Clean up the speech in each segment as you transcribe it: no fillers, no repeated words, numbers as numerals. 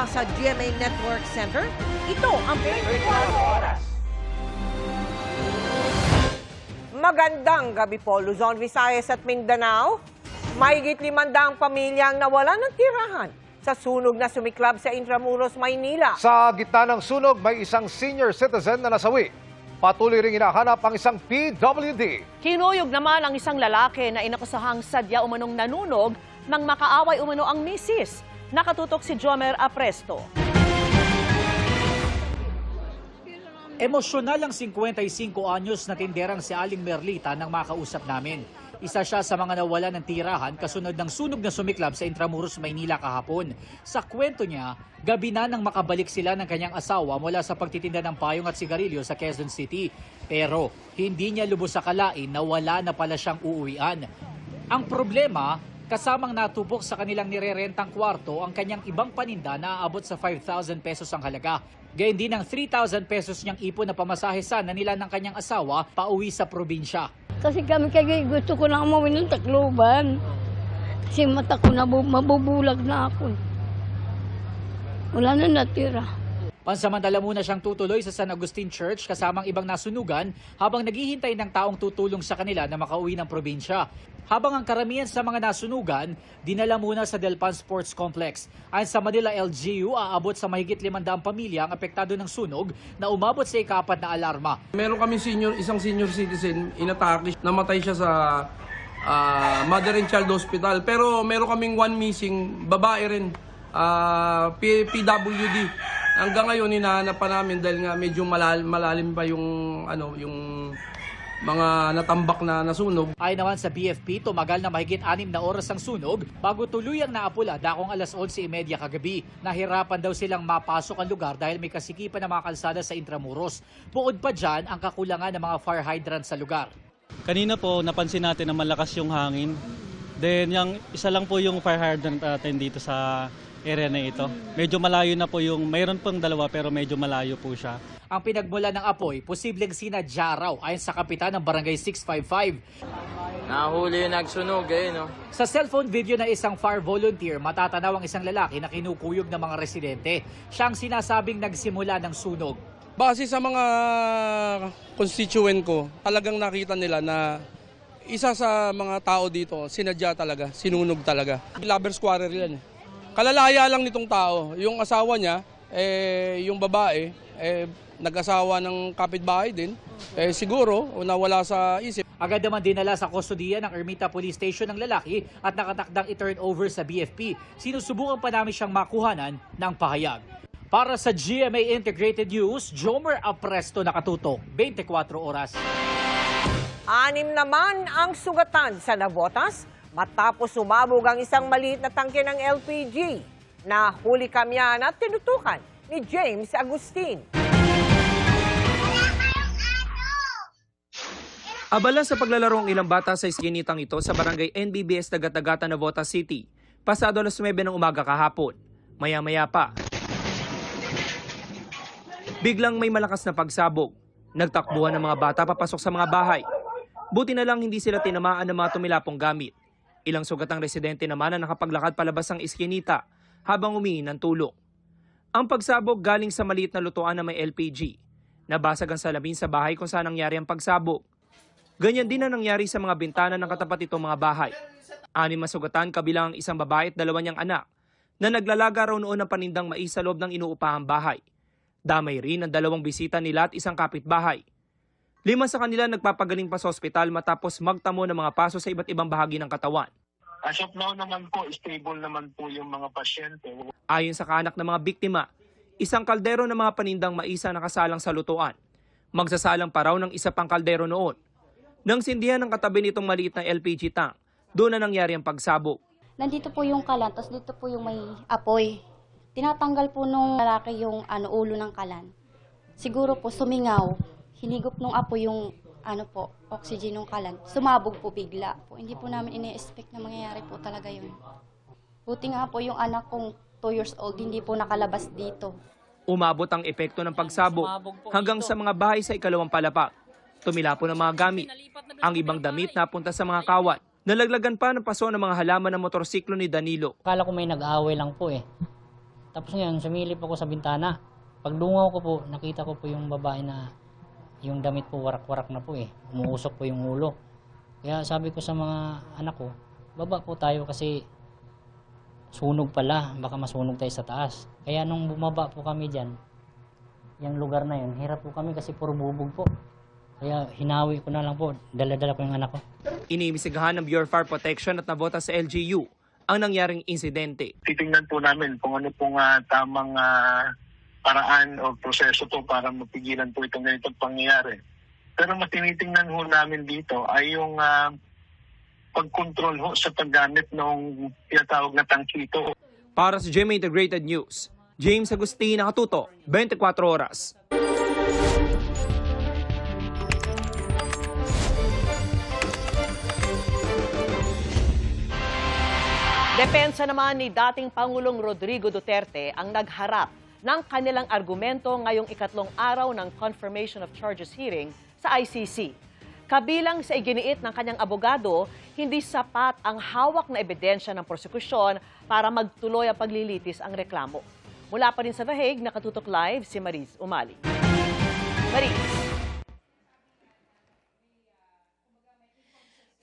mula sa GMA Network Center, ito ang 24 Oras. Magandang gabi po, Luzon, Visayas at Mindanao. Mahigit 500 pamilyang nawalan ng tirahan sa sunog na sumiklab sa Intramuros, Maynila. Sa gitna ng sunog, may isang senior citizen na nasawi. Patuloy ring hinahanap ang isang PWD. Kinuyog naman ang isang lalaki na inakusahang sadya umanong nanunog nang makaaway umano ang misis. Nakatutok si Jomer Apresto. Emosyonal ang 55 anyos na tinderang si Aling Merlita nang makausap namin. Isa siya sa mga nawala ng tirahan kasunod ng sunog na sumiklab sa Intramuros, Maynila kahapon. Sa kwento niya, gabi na nang makabalik sila ng kanyang asawa mula sa pagtitinda ng payong at sigarilyo sa Quezon City. Pero hindi niya lubos akalain na wala na pala siyang uuwian. Ang problema, kasamang natupok sa kanilang nirerentang kwarto ang kanyang ibang paninda na aabot sa 5,000 pesos ang halaga. Gayun din ang 3,000 pesos niyang ipon na pamasahe sana nila ng kanyang asawa pauwi sa probinsya. Kasi kami gusto ko na umuwi ng Tacloban. Kasi mata ko na mabubulag na ako. Wala na natira. Pansamantala muna siyang tutuloy sa San Agustin Church kasamang ibang nasunugan habang naghihintay ng taong tutulong sa kanila na makauwi ng probinsya. Habang ang karamihan sa mga nasunugan, dinala muna sa Delpan Sports Complex. Ayon sa Manila LGU, aabot sa mahigit 500 pamilya ang apektado ng sunog na umabot sa ika-4 na alarma. Meron kami isang senior citizen, inatake, namatay siya sa Mother and Child Hospital. Pero meron kaming one missing, babae rin, PWD. Hanggang ngayon, hinahanap pa namin dahil nga medyo malalim pa yung mga natambak na nasunog. Ayon naman sa BFP, tumagal na mahigit 6 na oras ang sunog bago tuluyang naapula dakong alas 11:30 kagabi. Nahirapan daw silang mapasok ang lugar dahil may kasikipan ng mga kalsada sa Intramuros. Bukod pa dyan, ang kakulangan ng mga fire hydrant sa lugar. Kanina po, napansin natin na malakas yung hangin. Then, yung isa lang po yung fire hydrant natin dito sa area na ito. Medyo malayo na po yung, mayroon pong dalawa pero medyo malayo po siya. Ang pinagmula ng apoy, posibleng sinadya raw ayon sa kapitan ng Barangay 655. Nahuli yung nagsunog no? Sa cellphone video na isang fire volunteer, matatanaw ang isang lalaki na kinukuyog ng mga residente. Siyang sinasabing nagsimula ng sunog. Base sa mga constituent ko, talagang nakita nila na isa sa mga tao dito, sinadya talaga, sinunog talaga. Lovers quarrel yan. Kalalaya lang nitong tao. Yung asawa niya, yung babae, nag-asawa ng kapitbahay din. Siguro, nawala sa isip. Agad naman dinala sa kustodiya ng Ermita Police Station ng lalaki at nakatakdang i-turn over sa BFP. Sinusubukan pa namin siyang makuhanan ng pahayag. Para sa GMA Integrated News, Jomer Apresto, nakatutok, 24 oras. 6 naman ang sugatan sa Navotas matapos sumabog ang isang maliit na tangke ng LPG. Nahuli kamyan at tinutukan ni James Agustin. Abala sa paglalaro ang ilang bata sa iskinitang ito sa barangay NBBS Tagatagata, Navotas City. Pasado alas 9 ng umaga kahapon. Maya-maya pa, biglang may malakas na pagsabog. Nagtakbuhan ng mga bata papasok sa mga bahay. Buti na lang hindi sila tinamaan ng mga tumilapong gamit. Ilang sugatang residente naman na nakapaglakad palabas ng iskinita habang humingi ng tulong. Ang pagsabog galing sa maliit na lutuan na may LPG. Nabasag ang salamin sa bahay kung saan nangyari ang pagsabog. Ganyan din ang nangyari sa mga bintana ng katapat itong mga bahay. 6 masugatan kabilang ang isang babae at 2 niyang anak na naglalaga raw noon ng panindang mais sa loob ng inuupahang bahay. Damay rin ang 2 bisita nila at isang kapitbahay. 5 sa kanila nagpapagaling pa sa ospital matapos magtamo ng mga paso sa iba't ibang bahagi ng katawan. As of now naman po, stable naman po yung mga pasyente. Ayon sa kaanak ng mga biktima, isang kaldero ng mga panindang mais ang nakasalang sa lutuan. Magsasalang pa raw ng isa pang kaldero noon. Nang sindihan ng katabi nitong maliit na LPG tank, doon na nangyari ang pagsabog. Nandito po yung kalan, tapos dito po yung may apoy. Tinatanggal po nung lalaki yung ulo ng kalan. Siguro po sumingaw, hinigop nung apoy yung oxygen ng kalan. Sumabog po bigla po. Hindi po namin ine-expect na mangyayari po talaga yun. Buti nga po yung anak kong 2 years old, hindi po nakalabas dito. Umabot ang epekto ng pagsabog hanggang sa mga bahay sa ikalawang palapag. Tumila po ng mga gamit. Ang ibang damit napunta sa mga kawat. Nalaglagan pa ng paso ng mga halaman ng motorsiklo ni Danilo. Akala ko may nag-aaway lang po eh. Tapos ngayon, sumilip ako sa bintana. Pagdungaw ko po, nakita ko po yung babae na yung damit po warak-warak na po eh. Umuusok po yung ulo. Kaya sabi ko sa mga anak ko, baba po tayo kasi sunog pala. Baka masunog tayo sa taas. Kaya nung bumaba po kami dyan, yung lugar na yun, hirap po kami kasi puro bubog po. Kaya hinawi ko na lang po, dala-dala ko yung anak ko. Iniimbestigahan ng Bureau of Fire Protection at nabota sa LGU ang nangyaring insidente. Titingnan po namin kung ano pong tamang paraan o proseso po para mapigilan po itong ganitong pangyayari. Pero mas tinitingnan ho namin dito ay yung pagkontrol ho sa paggamit ng tinatawag na tangkito. Para sa GMA Integrated News, James Agustin, nakatuto, 24 oras. Depensa naman ni dating Pangulong Rodrigo Duterte ang nagharap ng kanilang argumento ngayong ikatlong araw ng Confirmation of Charges hearing sa ICC. Kabilang sa iginiit ng kanyang abogado, hindi sapat ang hawak na ebidensya ng prosekusyon para magtuloy ang paglilitis ang reklamo. Mula pa rin sa The Hague, nakatutok live si Mariz Umali. Mariz.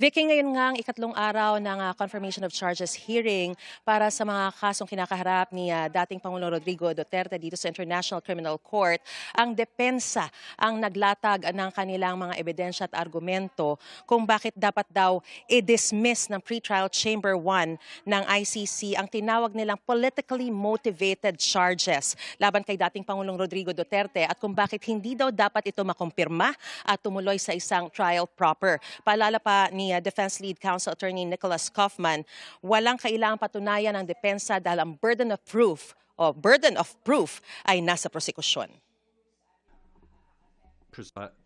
Vicky, ngayon nga ang ikatlong araw ng Confirmation of Charges hearing para sa mga kasong kinakaharap ni dating Pangulong Rodrigo Duterte dito sa International Criminal Court. Ang depensa ang naglatag ng kanilang mga ebidensya at argumento kung bakit dapat daw i-dismiss ng pretrial Chamber 1 ng ICC ang tinawag nilang politically motivated charges laban kay dating Pangulong Rodrigo Duterte at kung bakit hindi daw dapat ito makumpirma at tumuloy sa isang trial proper. Paalala pa ni Defense Lead Counsel Attorney Nicholas Kaufman, walang kailangang patunayan ng depensa dahil ang burden of proof ay nasa prosekusyon.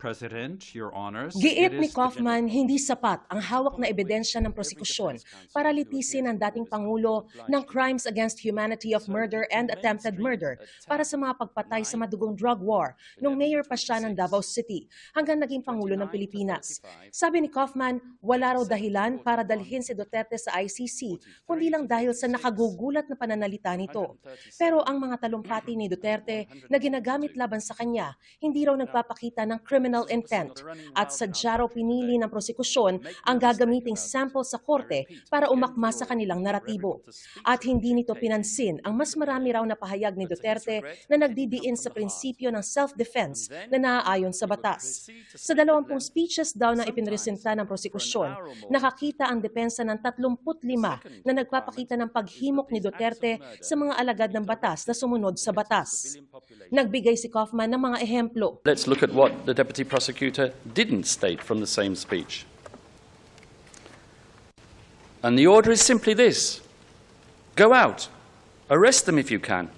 President, Your Honors, Giit ni Kaufman, hindi sapat ang hawak na ebidensya ng prosekusyon para litisin ang dating Pangulo ng crimes against humanity of murder and attempted murder para sa mga pagpatay sa madugong drug war nung mayor pa siya ng Davao City hanggang naging Pangulo ng Pilipinas. Sabi ni Kaufman, wala raw dahilan para dalhin si Duterte sa ICC kundi lang dahil sa nakagugulat na pananalita nito. Pero ang mga talumpati ni Duterte na ginagamit laban sa kanya, hindi raw nagpapakita ng criminal intent at sadya raw pinili ng prosekusyon ang gagamiting sample sa korte para umakma sa kanilang naratibo. At hindi nito pinansin ang mas marami raw na pahayag ni Duterte na nagdidiin sa prinsipyo ng self-defense na naaayon sa batas. Sa 20 speeches daw na ipinresenta ng prosekusyon, nakakita ang depensa ng 35 na nagpapakita ng paghimok ni Duterte sa mga alagad ng batas na sumunod sa batas. Nagbigay si Kaufman ng mga ehemplo. Let's look at what the Deputy Prosecutor didn't state from the same speech. And the order is simply this: go out, arrest them if you can,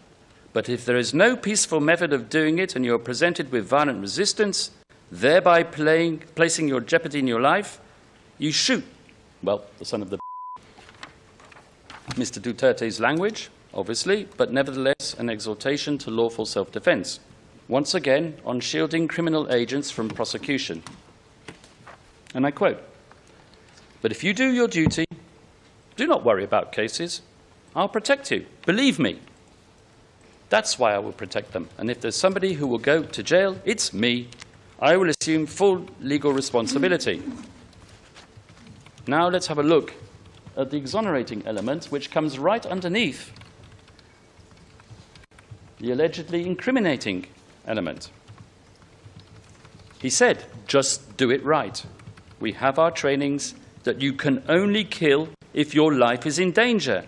but if there is no peaceful method of doing it and you're presented with violent resistance, thereby placing your jeopardy in your life, you shoot. Well, the son of the Mr. Duterte's language, obviously, but nevertheless an exhortation to lawful self-defense. Once again, on shielding criminal agents from prosecution. And I quote, "But if you do your duty, do not worry about cases. I'll protect you. Believe me. That's why I will protect them. And if there's somebody who will go to jail, it's me. I will assume full legal responsibility." Now let's have a look at the exonerating element, which comes right underneath the allegedly incriminating element. He said, just do it right. We have our trainings that you can only kill if your life is in danger,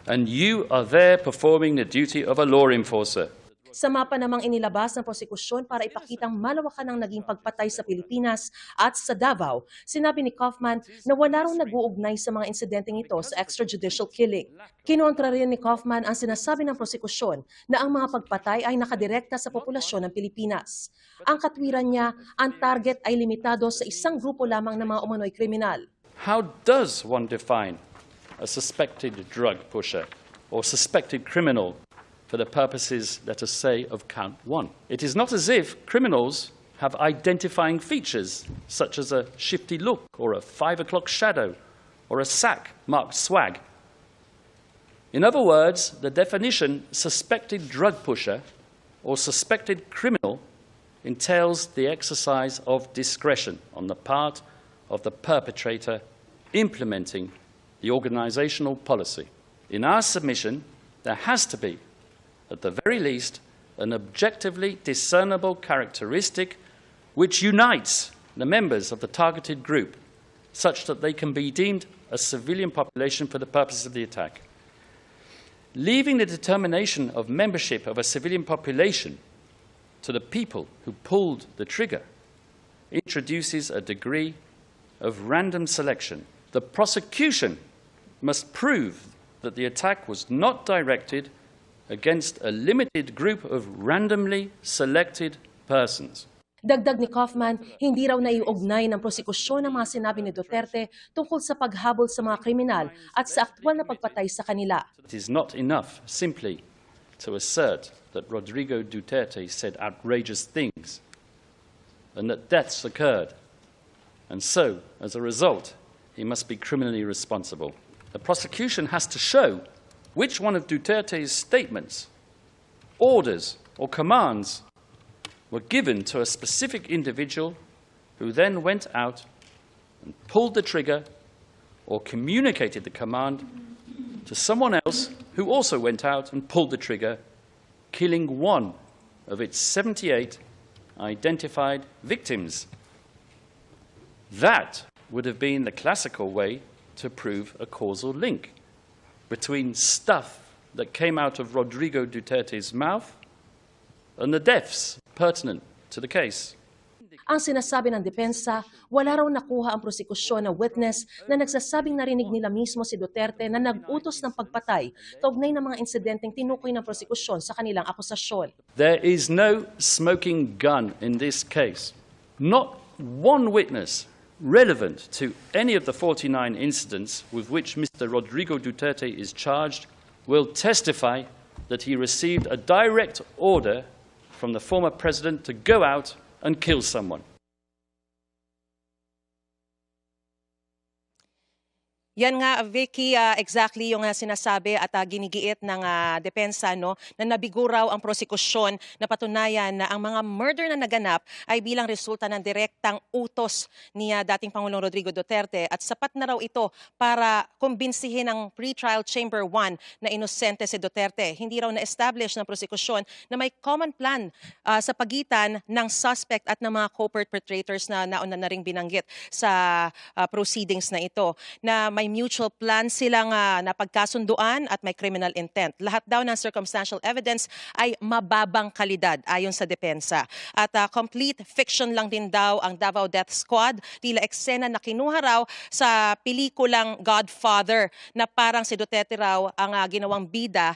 and you are there performing the duty of a law enforcer. Sa mapa namang inilabas ng prosekusyon para ipakitang malawakan ang naging pagpatay sa Pilipinas at sa Davao, sinabi ni Kaufman na wala raw nag-uugnay sa mga insidenteng ito sa extrajudicial killing. Kinontra rin ni Kaufman ang sinasabi ng prosekusyon na ang mga pagpatay ay nakadirekta sa populasyon ng Pilipinas. Ang katwiran niya, ang target ay limitado sa isang grupo lamang ng mga umano'y kriminal. How does one define a suspected drug pusher or suspected criminal for the purposes, let us say, of count 1? It is not as if criminals have identifying features, such as a shifty look or a 5 o'clock shadow or a sack marked swag. In other words, the definition suspected drug pusher or suspected criminal entails the exercise of discretion on the part of the perpetrator implementing the organizational policy. In our submission, there has to be, at the very least, an objectively discernible characteristic which unites the members of the targeted group such that they can be deemed a civilian population for the purposes of the attack. Leaving the determination of membership of a civilian population to the people who pulled the trigger introduces a degree of random selection. The prosecution must prove that the attack was not directed against a limited group of randomly selected persons. Dagdag ni Kaufman, hindi raw naiugnay ng prosekusyon ang mga sinabi ni Duterte tungkol sa paghabol sa mga kriminal at sa aktwal na pagpatay sa kanila. It is not enough simply to assert that Rodrigo Duterte said outrageous things and that deaths occurred, and so, as a result, he must be criminally responsible. The prosecution has to show which one of Duterte's statements, orders, or commands were given to a specific individual who then went out and pulled the trigger or communicated the command to someone else who also went out and pulled the trigger, killing one of its 78 identified victims. That would have been the classical way to prove a causal link between stuff that came out of Rodrigo Duterte's mouth and the deaths pertinent to the case. Ang sinasabi ng depensa, wala raw nakuha ang prosekusyon na witness na nagsasabing narinig nila mismo si Duterte na nag-utos ng pagpatay kaugnay ng mga insidenteng tinukoy ng prosekusyon sa kanilang akusasyon. There is no smoking gun in this case. Not one witness relevant to any of the 49 incidents with which Mr. Rodrigo Duterte is charged will testify that he received a direct order from the former president to go out and kill someone. Yan nga, Vicky, exactly yung sinasabi at ginigiit ng depensa no, na nabigo raw ang prosekusyon na patunayan na ang mga murder na naganap ay bilang resulta ng direktang utos ni dating Pangulong Rodrigo Duterte at sapat na raw ito para kumbinsihin ang pre-trial chamber 1 na inosente si Duterte. Hindi raw na-establish ng prosekusyon na may common plan sa pagitan ng suspect at ng mga co-perpetrators na nauna na ring binanggit sa proceedings na ito, na may mutual plan silang napagkasunduan at may criminal intent. Lahat daw ng circumstantial evidence ay mababang kalidad ayon sa depensa. At complete fiction lang din daw ang Davao Death Squad, tila eksena na kinuha raw sa pelikulang Godfather na parang si Duterte raw ang ginawang bida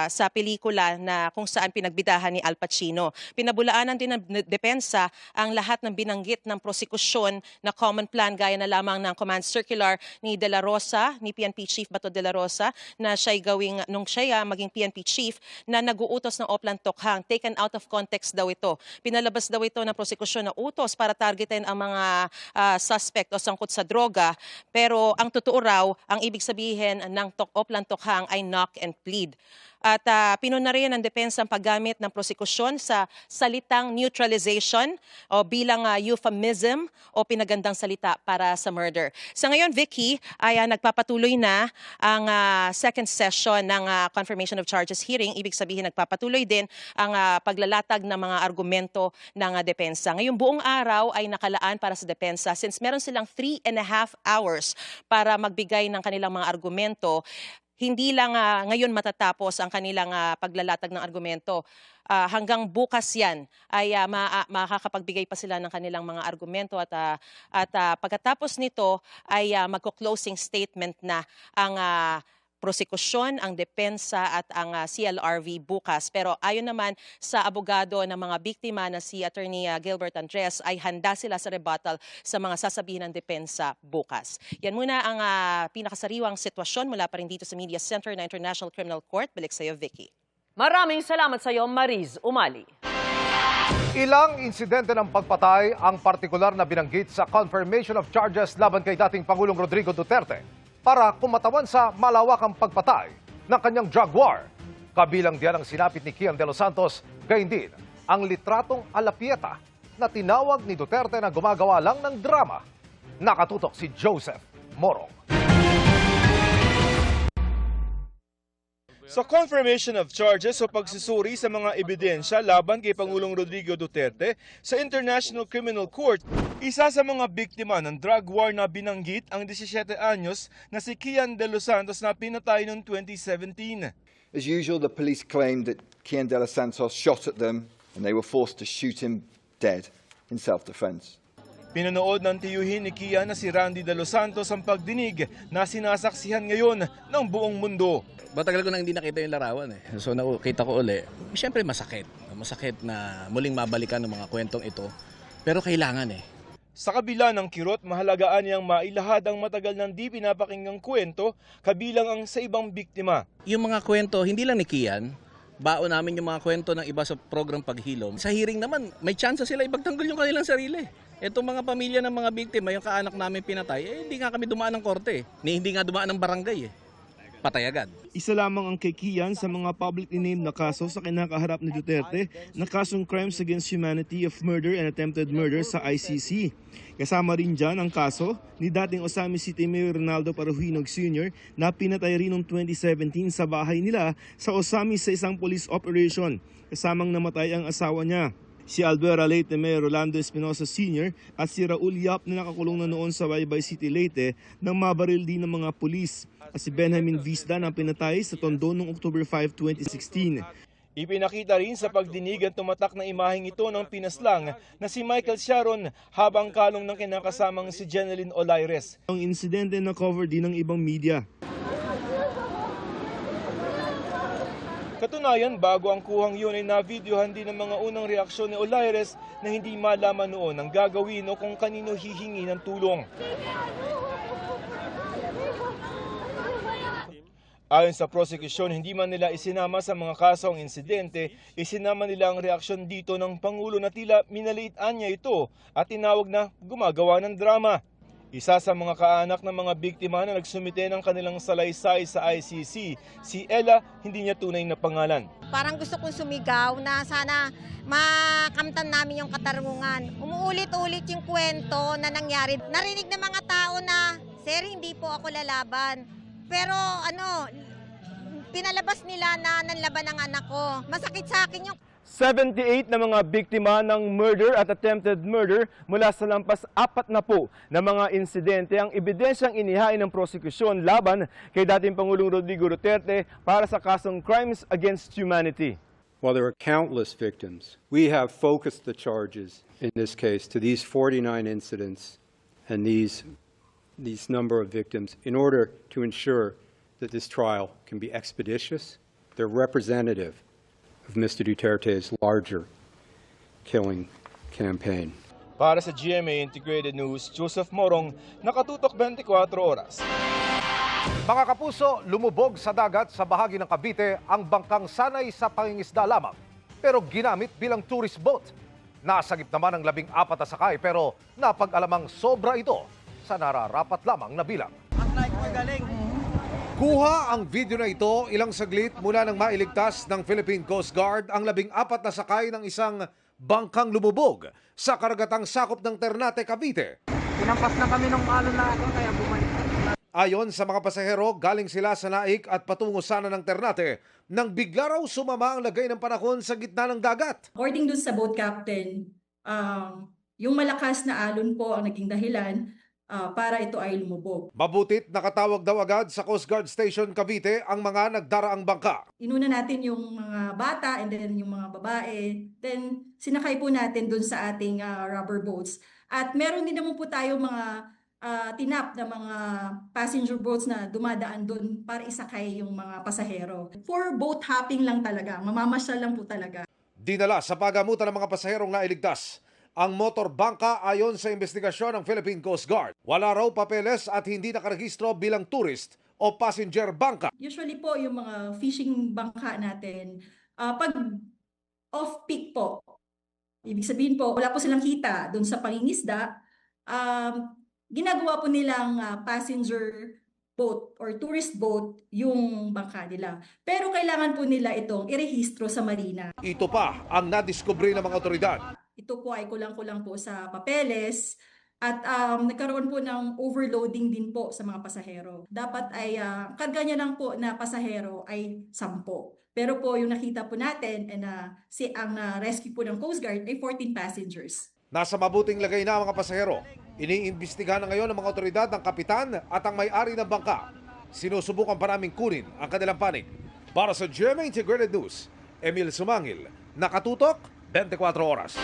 sa pelikula na kung saan pinagbidahan ni Al Pacino. Pinabulaanan din ng depensa ang lahat ng binanggit ng prosekusyon na common plan gaya na lamang ng command circular ni De La Rosa, ni PNP Chief Bato De La Rosa, na siya'y gawing, nung siya maging PNP Chief, na nag-uutos ng Oplan Tokhang. Taken out of context daw ito. Pinalabas daw ito ng prosekusyon na utos para targetin ang mga suspect o sangkot sa droga. Pero ang totoo raw, ang ibig sabihin ng Oplan Tokhang ay knock and plead. At pinuna rin ng depensa ang paggamit ng prosekusyon sa salitang neutralization o bilang euphemism o pinagandang salita para sa murder. Sa ngayon, Vicky, ay nagpapatuloy na ang second session ng confirmation of charges hearing. Ibig sabihin, nagpapatuloy din ang paglalatag ng mga argumento ng depensa. Ngayong buong araw ay nakalaan para sa depensa since meron silang 3.5 hours para magbigay ng kanilang mga argumento. Hindi lang ngayon matatapos ang kanilang paglalatag ng argumento. Hanggang bukas yan ay makakapagbigay pa sila ng kanilang mga argumento at pagkatapos nito ay magko-closing statement na ang prosekusyon, ang depensa at ang CLRV bukas. Pero ayon naman sa abogado ng mga biktima na si Attorney Gilbert Andres ay handa sila sa rebuttal sa mga sasabihin ng depensa bukas. Yan muna ang pinakasariwang sitwasyon mula pa rin dito sa Media Center ng International Criminal Court. Balik sa iyo, Vicky. Maraming salamat sa iyo, Mariz Umali. Ilang insidente ng pagpatay ang partikular na binanggit sa confirmation of charges laban kay dating Pangulong Rodrigo Duterte para kumatawan sa malawakang pagpatay ng kanyang drug war. Kabilang diyan ang sinapit ni Kian de los Santos, gayon din ang litratong alapieta na tinawag ni Duterte na gumagawa lang ng drama. Nakatutok si Joseph Morong. Sa confirmation of charges o pagsusuri sa mga ebidensya laban kay Pangulong Rodrigo Duterte sa International Criminal Court, isa sa mga biktima ng drug war na binanggit ang 17 anyos na si Kian de los Santos na pinatay noong 2017. As usual, the police claimed that Kian de los Santos shot at them and they were forced to shoot him dead in self-defense. Pinanood ng tiyuhin ni Kian na si Randy de los Santos ang pagdinig na sinasaksihan ngayon ng buong mundo. Matagal ko nang hindi nakita yung larawan eh. So nakita ko uli. Siyempre masakit. Masakit na muling mabalikan ng mga kwentong ito. Pero kailangan eh. Sa kabila ng kirot, mahalagaan niyang mailahad ang matagal nang di pinapakinggang kwento kabilang ang sa ibang biktima. Yung mga kwento, hindi lang ni Kian, baon namin yung mga kwento ng iba sa program Paghilom. Sa hearing naman, may chance sila ipagtanggol yung kanilang sarili. Itong mga pamilya ng mga biktima, yung kaanak namin pinatay, hindi nga kami dumaan ng korte. Hindi nga dumaan ng barangay eh. Patay agad. Isa lamang ang kay Kian sa mga publicly named na kaso sa kinakaharap ni Duterte na kasong Crimes Against Humanity of Murder and Attempted Murder sa ICC. Kasama rin dyan ang kaso ni dating Osamis City Mayor Ronaldo Paruhinog Sr. na pinatay rin noong 2017 sa bahay nila sa Osamis sa isang police operation. Kasamang namatay ang asawa niya. Si Albuera Leyte Mayor Rolando Espinosa Sr. at si Raul Yap na nakakulong na noon sa Baybay City, Leyte nang mabaril din ng mga pulis. At si Benjamin Visda na pinatay sa Tondo noong October 5, 2016. Ipinakita rin sa pagdinig ang tumatak na imaheng ito ng pinaslang na si Michael Sharon habang kalong ng kinakasamang si Jeneline Olaires. Ang insidente na cover din ng ibang media. Katunayan, bago ang kuhang yun ay na-videohan din ng mga unang reaksyon ni Olaires na hindi malaman noon ang gagawin o kung kanino hihingi ng tulong. Ayon sa prosecution, hindi man nila isinama sa mga kaso ang insidente, isinama nila ang reaksyon dito ng Pangulo na tila minaliitan niya ito at tinawag na gumagawa ng drama. Isa sa mga kaanak ng mga biktima na nagsumite ng kanilang salaysay sa ICC, si Ella, hindi niya tunay na pangalan. Parang gusto kong sumigaw na sana makamtan namin yung katarungan. Umuulit-ulit yung kwento na nangyari. Narinig ng mga tao na, sir, hindi po ako lalaban. Pero pinalabas nila na nanlaban ang anak ko. Masakit sa akin yung 78 na mga biktima ng murder at attempted murder mula sa lampas 40 na mga insidente ang ebidensyang inihain ng prosekusyon laban kay dating Pangulong Rodrigo Duterte para sa kasong Crimes Against Humanity. While there are countless victims, we have focused the charges in this case to these 49 incidents and these number of victims in order to ensure that this trial can be expeditious. They're representative of Mr. Duterte's larger killing campaign. Para sa GMA Integrated News, Joseph Morong, nakatutok 24 oras. Mga kapuso, lumubog sa dagat sa bahagi ng Cavite ang bangkang sanay sa pangingisda lamang pero ginamit bilang tourist boat. Nasagip naman ang 14 na sakay pero napag-alamang sobra ito sa nararapat lamang na bilang. Kuha ang video na ito ilang saglit mula nang mailigtas ng Philippine Coast Guard ang 14 na sakay ng isang bangkang lumubog sa karagatang sakop ng Ternate, Cavite. Pinampas na kami ng alon na ako kaya bumalik. Ayon sa mga pasahero, galing sila sa Naik at patungo sana ng Ternate nang bigla raw sumama ang lagay ng panahon sa gitna ng dagat. According dun sa boat captain, yung malakas na alon po ang naging dahilan para ito ay lumubog. Mabutit nakatawag daw agad sa Coast Guard Station Cavite ang mga nagdaraang bangka. Inuna natin yung mga bata and then yung mga babae. Then sinakay po natin dun sa ating rubber boats. At meron din naman po tayo mga tinap na mga passenger boats na dumadaan dun para isakay yung mga pasahero. For boat hopping lang talaga, mamamasyal lang po talaga. Dinala sa pagamutan ng mga pasaherong nailigtas ang motor bangka ayon sa investigasyon ng Philippine Coast Guard. Wala raw papeles at hindi nakarehistro bilang tourist o passenger bangka. Usually po yung mga fishing bangka natin, pag off-peak po, ibig sabihin po wala po silang kita doon sa pangingisda, ginagawa po nilang passenger boat or tourist boat yung bangka nila. Pero kailangan po nila itong irehistro sa marina. Ito pa ang nadiskubre ng mga otoridad. Ito po ay kulang-kulang po sa papeles at nagkaroon po ng overloading din po sa mga pasahero. Dapat ay karga niya lang po na pasahero ay 10. Pero po yung nakita po natin ang rescue po ng Coast Guard ay 14 passengers. Nasa mabuting lagay na ang mga pasahero. Iniimbestigahan na ngayon ng mga otoridad ng kapitan at ang may-ari ng bangka. Sinusubukan pa naming kunin ang kanilang panig. Para sa GMA Integrated News, Emil Sumangil, nakatutok 24 oras.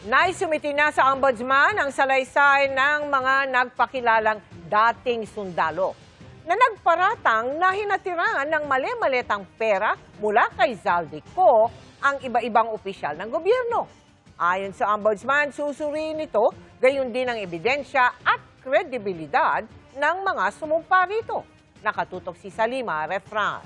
Naisumiti na sa ombudsman ang salaysay ng mga nagpakilalang dating sundalo na nagparatang na hinatiran ng mali-malitang pera mula kay Zaldico ang iba-ibang opisyal ng gobyerno. Ayon sa ombudsman, susuriin ito, gayon din ang ebidensya at kredibilidad ng mga sumumpa rito. Nakatutok si Salima Refran.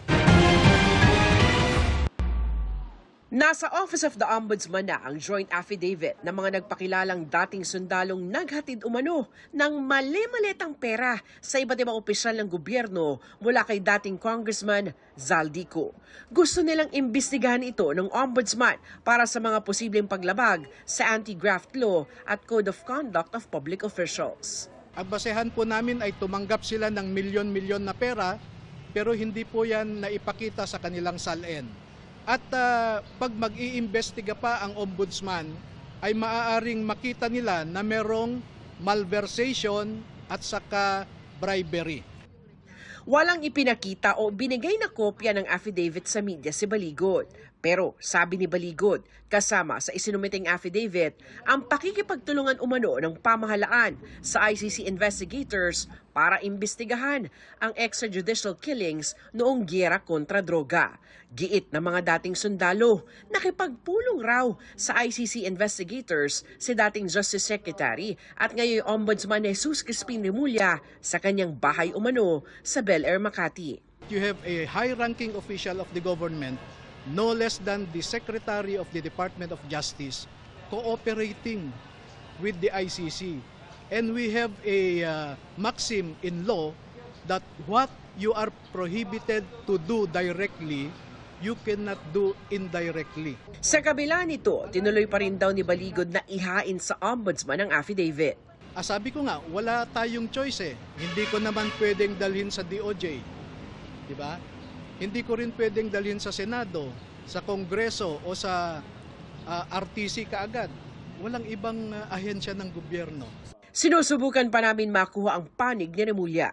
Nasa Office of the Ombudsman na ang joint affidavit ng mga nagpakilalang dating sundalong naghatid umano ng mali-malitang pera sa iba't ibang opisyal ng gobyerno mula kay dating Congressman Zaldico. Gusto nilang imbestigahan ito ng Ombudsman para sa mga posibleng paglabag sa anti-graft law at Code of Conduct of Public Officials. Ang basehan po namin ay tumanggap sila ng milyon-milyon na pera pero hindi po yan naipakita sa kanilang salin. At pag mag-iimbestiga pa ang ombudsman, ay maaaring makita nila na merong malversation at saka bribery. Walang ipinakita o binigay na kopya ng affidavit sa media si Baligod. Pero sabi ni Baligod, kasama sa isinumiting affidavit, ang pakikipagtulungan umano ng pamahalaan sa ICC investigators para imbestigahan ang extrajudicial killings noong giyera kontra droga. Giit ng mga dating sundalo, nakipagpulong raw sa ICC investigators si dating Justice Secretary at ngayon Ombudsman Jesus Crispin Remulla sa kanyang bahay umano sa Bel Air, Makati. You have a high-ranking official of the government, no less than the Secretary of the Department of Justice, cooperating with the ICC. And we have a maxim in law that what you are prohibited to do directly, you cannot do indirectly. Sa kabila nito, tinuloy pa rin daw ni Baligod na ihain sa ombudsman ang affidavit. Sabi ko nga, wala tayong choice eh. Hindi ko naman pwedeng dalhin sa DOJ. Di ba? Hindi ko rin pwedeng dalhin sa Senado, sa Kongreso o sa RTC kaagad. Walang ibang ahensya ng gobyerno. Sinusubukan pa namin makuha ang panig ni Remulla.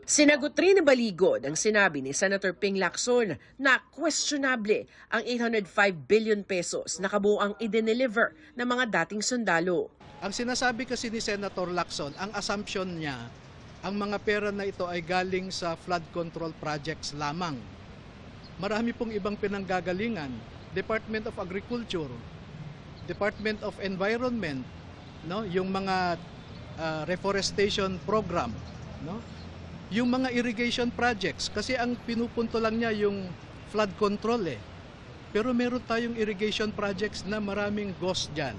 Sinagot rin ni Baligod ang sinabi ni Senator Ping Lacson na questionable ang 805 billion pesos na kabuuang i-deliver ng mga dating sundalo. Ang sinasabi kasi ni Senator Lacson, ang assumption niya, ang mga pera na ito ay galing sa flood control projects lamang. Marami pong ibang pinanggagalingan, Department of Agriculture, Department of Environment, no, yung mga reforestation program, no? Yung mga irrigation projects, kasi ang pinupunto lang niya yung flood control eh. Pero meron tayong irrigation projects na maraming ghost dyan.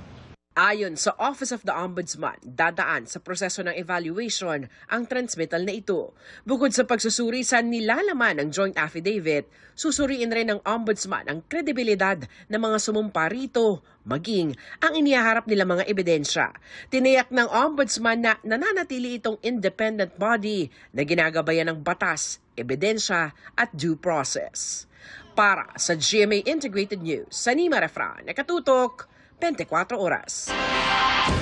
Ayon sa Office of the Ombudsman, dadaan sa proseso ng evaluation ang transmittal na ito. Bukod sa pagsusuri sa nilalaman ng joint affidavit, susuriin rin ng Ombudsman ang kredibilidad ng mga sumumpa rito, maging ang inihaharap nila mga ebidensya. Tiniyak ng Ombudsman na nananatili itong independent body na ginagabayan ng batas, ebidensya at due process. Para sa GMA Integrated News, Salima Refran, nakatutok 24 oras.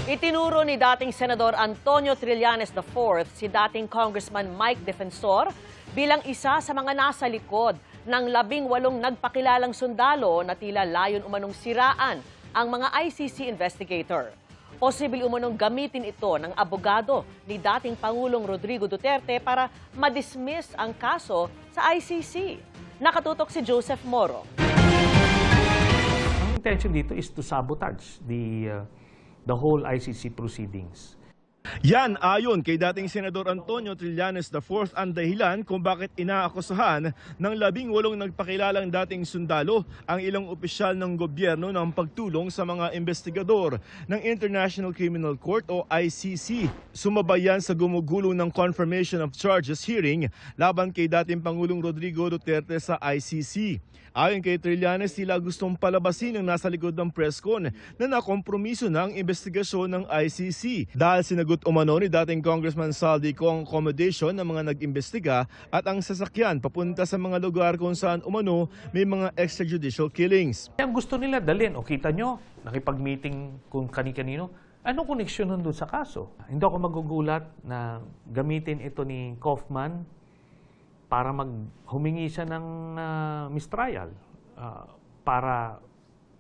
Itinuro ni dating Senador Antonio Trillanes IV si dating Congressman Mike Defensor bilang isa sa mga nasa likod ng 18 nagpakilalang sundalo na tila layon umanong siraan ang mga ICC investigator. Posible umanong gamitin ito ng abogado ni dating Pangulong Rodrigo Duterte para madismiss ang kaso sa ICC. Nakatutok si Joseph Moro. Intention dito is to sabotage the whole ICC proceedings. Yan ayon kay dating Senador Antonio Trillanes IV ang dahilan kung bakit inaakusahan ng 18 nagpakilalang dating sundalo ang ilang opisyal ng gobyerno ng pagtulong sa mga investigador ng International Criminal Court o ICC. Sumabayan sa gumugulong ng confirmation of charges hearing laban kay dating Pangulong Rodrigo Duterte sa ICC. Ayon kay Trillanes, sila gustong palabasin ang nasa likod ng presscon na nakompromiso ng investigasyon ng ICC dahil sinagot umano ni dating Congressman Saldi ko ang accommodation ng mga nag-imbestiga at ang sasakyan papunta sa mga lugar kung saan umano may mga extrajudicial killings. Ang gusto nila dalhin, o kita nyo, nakipag-meeting kung kani-kanino, anong koneksyon nun doon sa kaso? Hindi ako magugulat na gamitin ito ni Kaufman para humingi siya ng mistrial para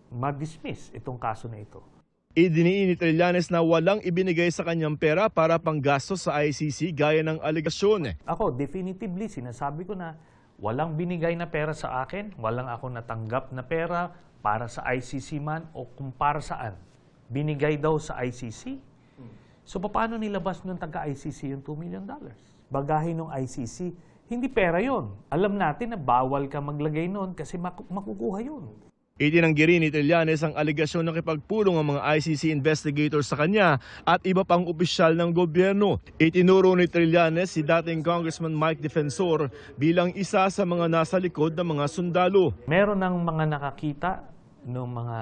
ma-dismiss itong kaso na ito. Idiniin ni Trillanes na walang ibinigay sa kanyang pera para panggastos sa ICC gaya ng alegasyon. Ako, definitively, sinasabi ko na walang binigay na pera sa akin, walang ako natanggap na pera para sa ICC man o kung para saan. Binigay daw sa ICC. So paano nilabas ng taga-ICC yung $2 million? Bagahin ng ICC, hindi pera yon. Alam natin na bawal ka maglagay noon kasi makukuha yun. Itinanggi rin ni Trillanes ang alegasyon na kipagpulong ang mga ICC investigators sa kanya at iba pang opisyal ng gobyerno. Itinuro ni Trillanes si dating Congressman Mike Defensor bilang isa sa mga nasa likod ng mga sundalo. Meron ng mga nakakita ng mga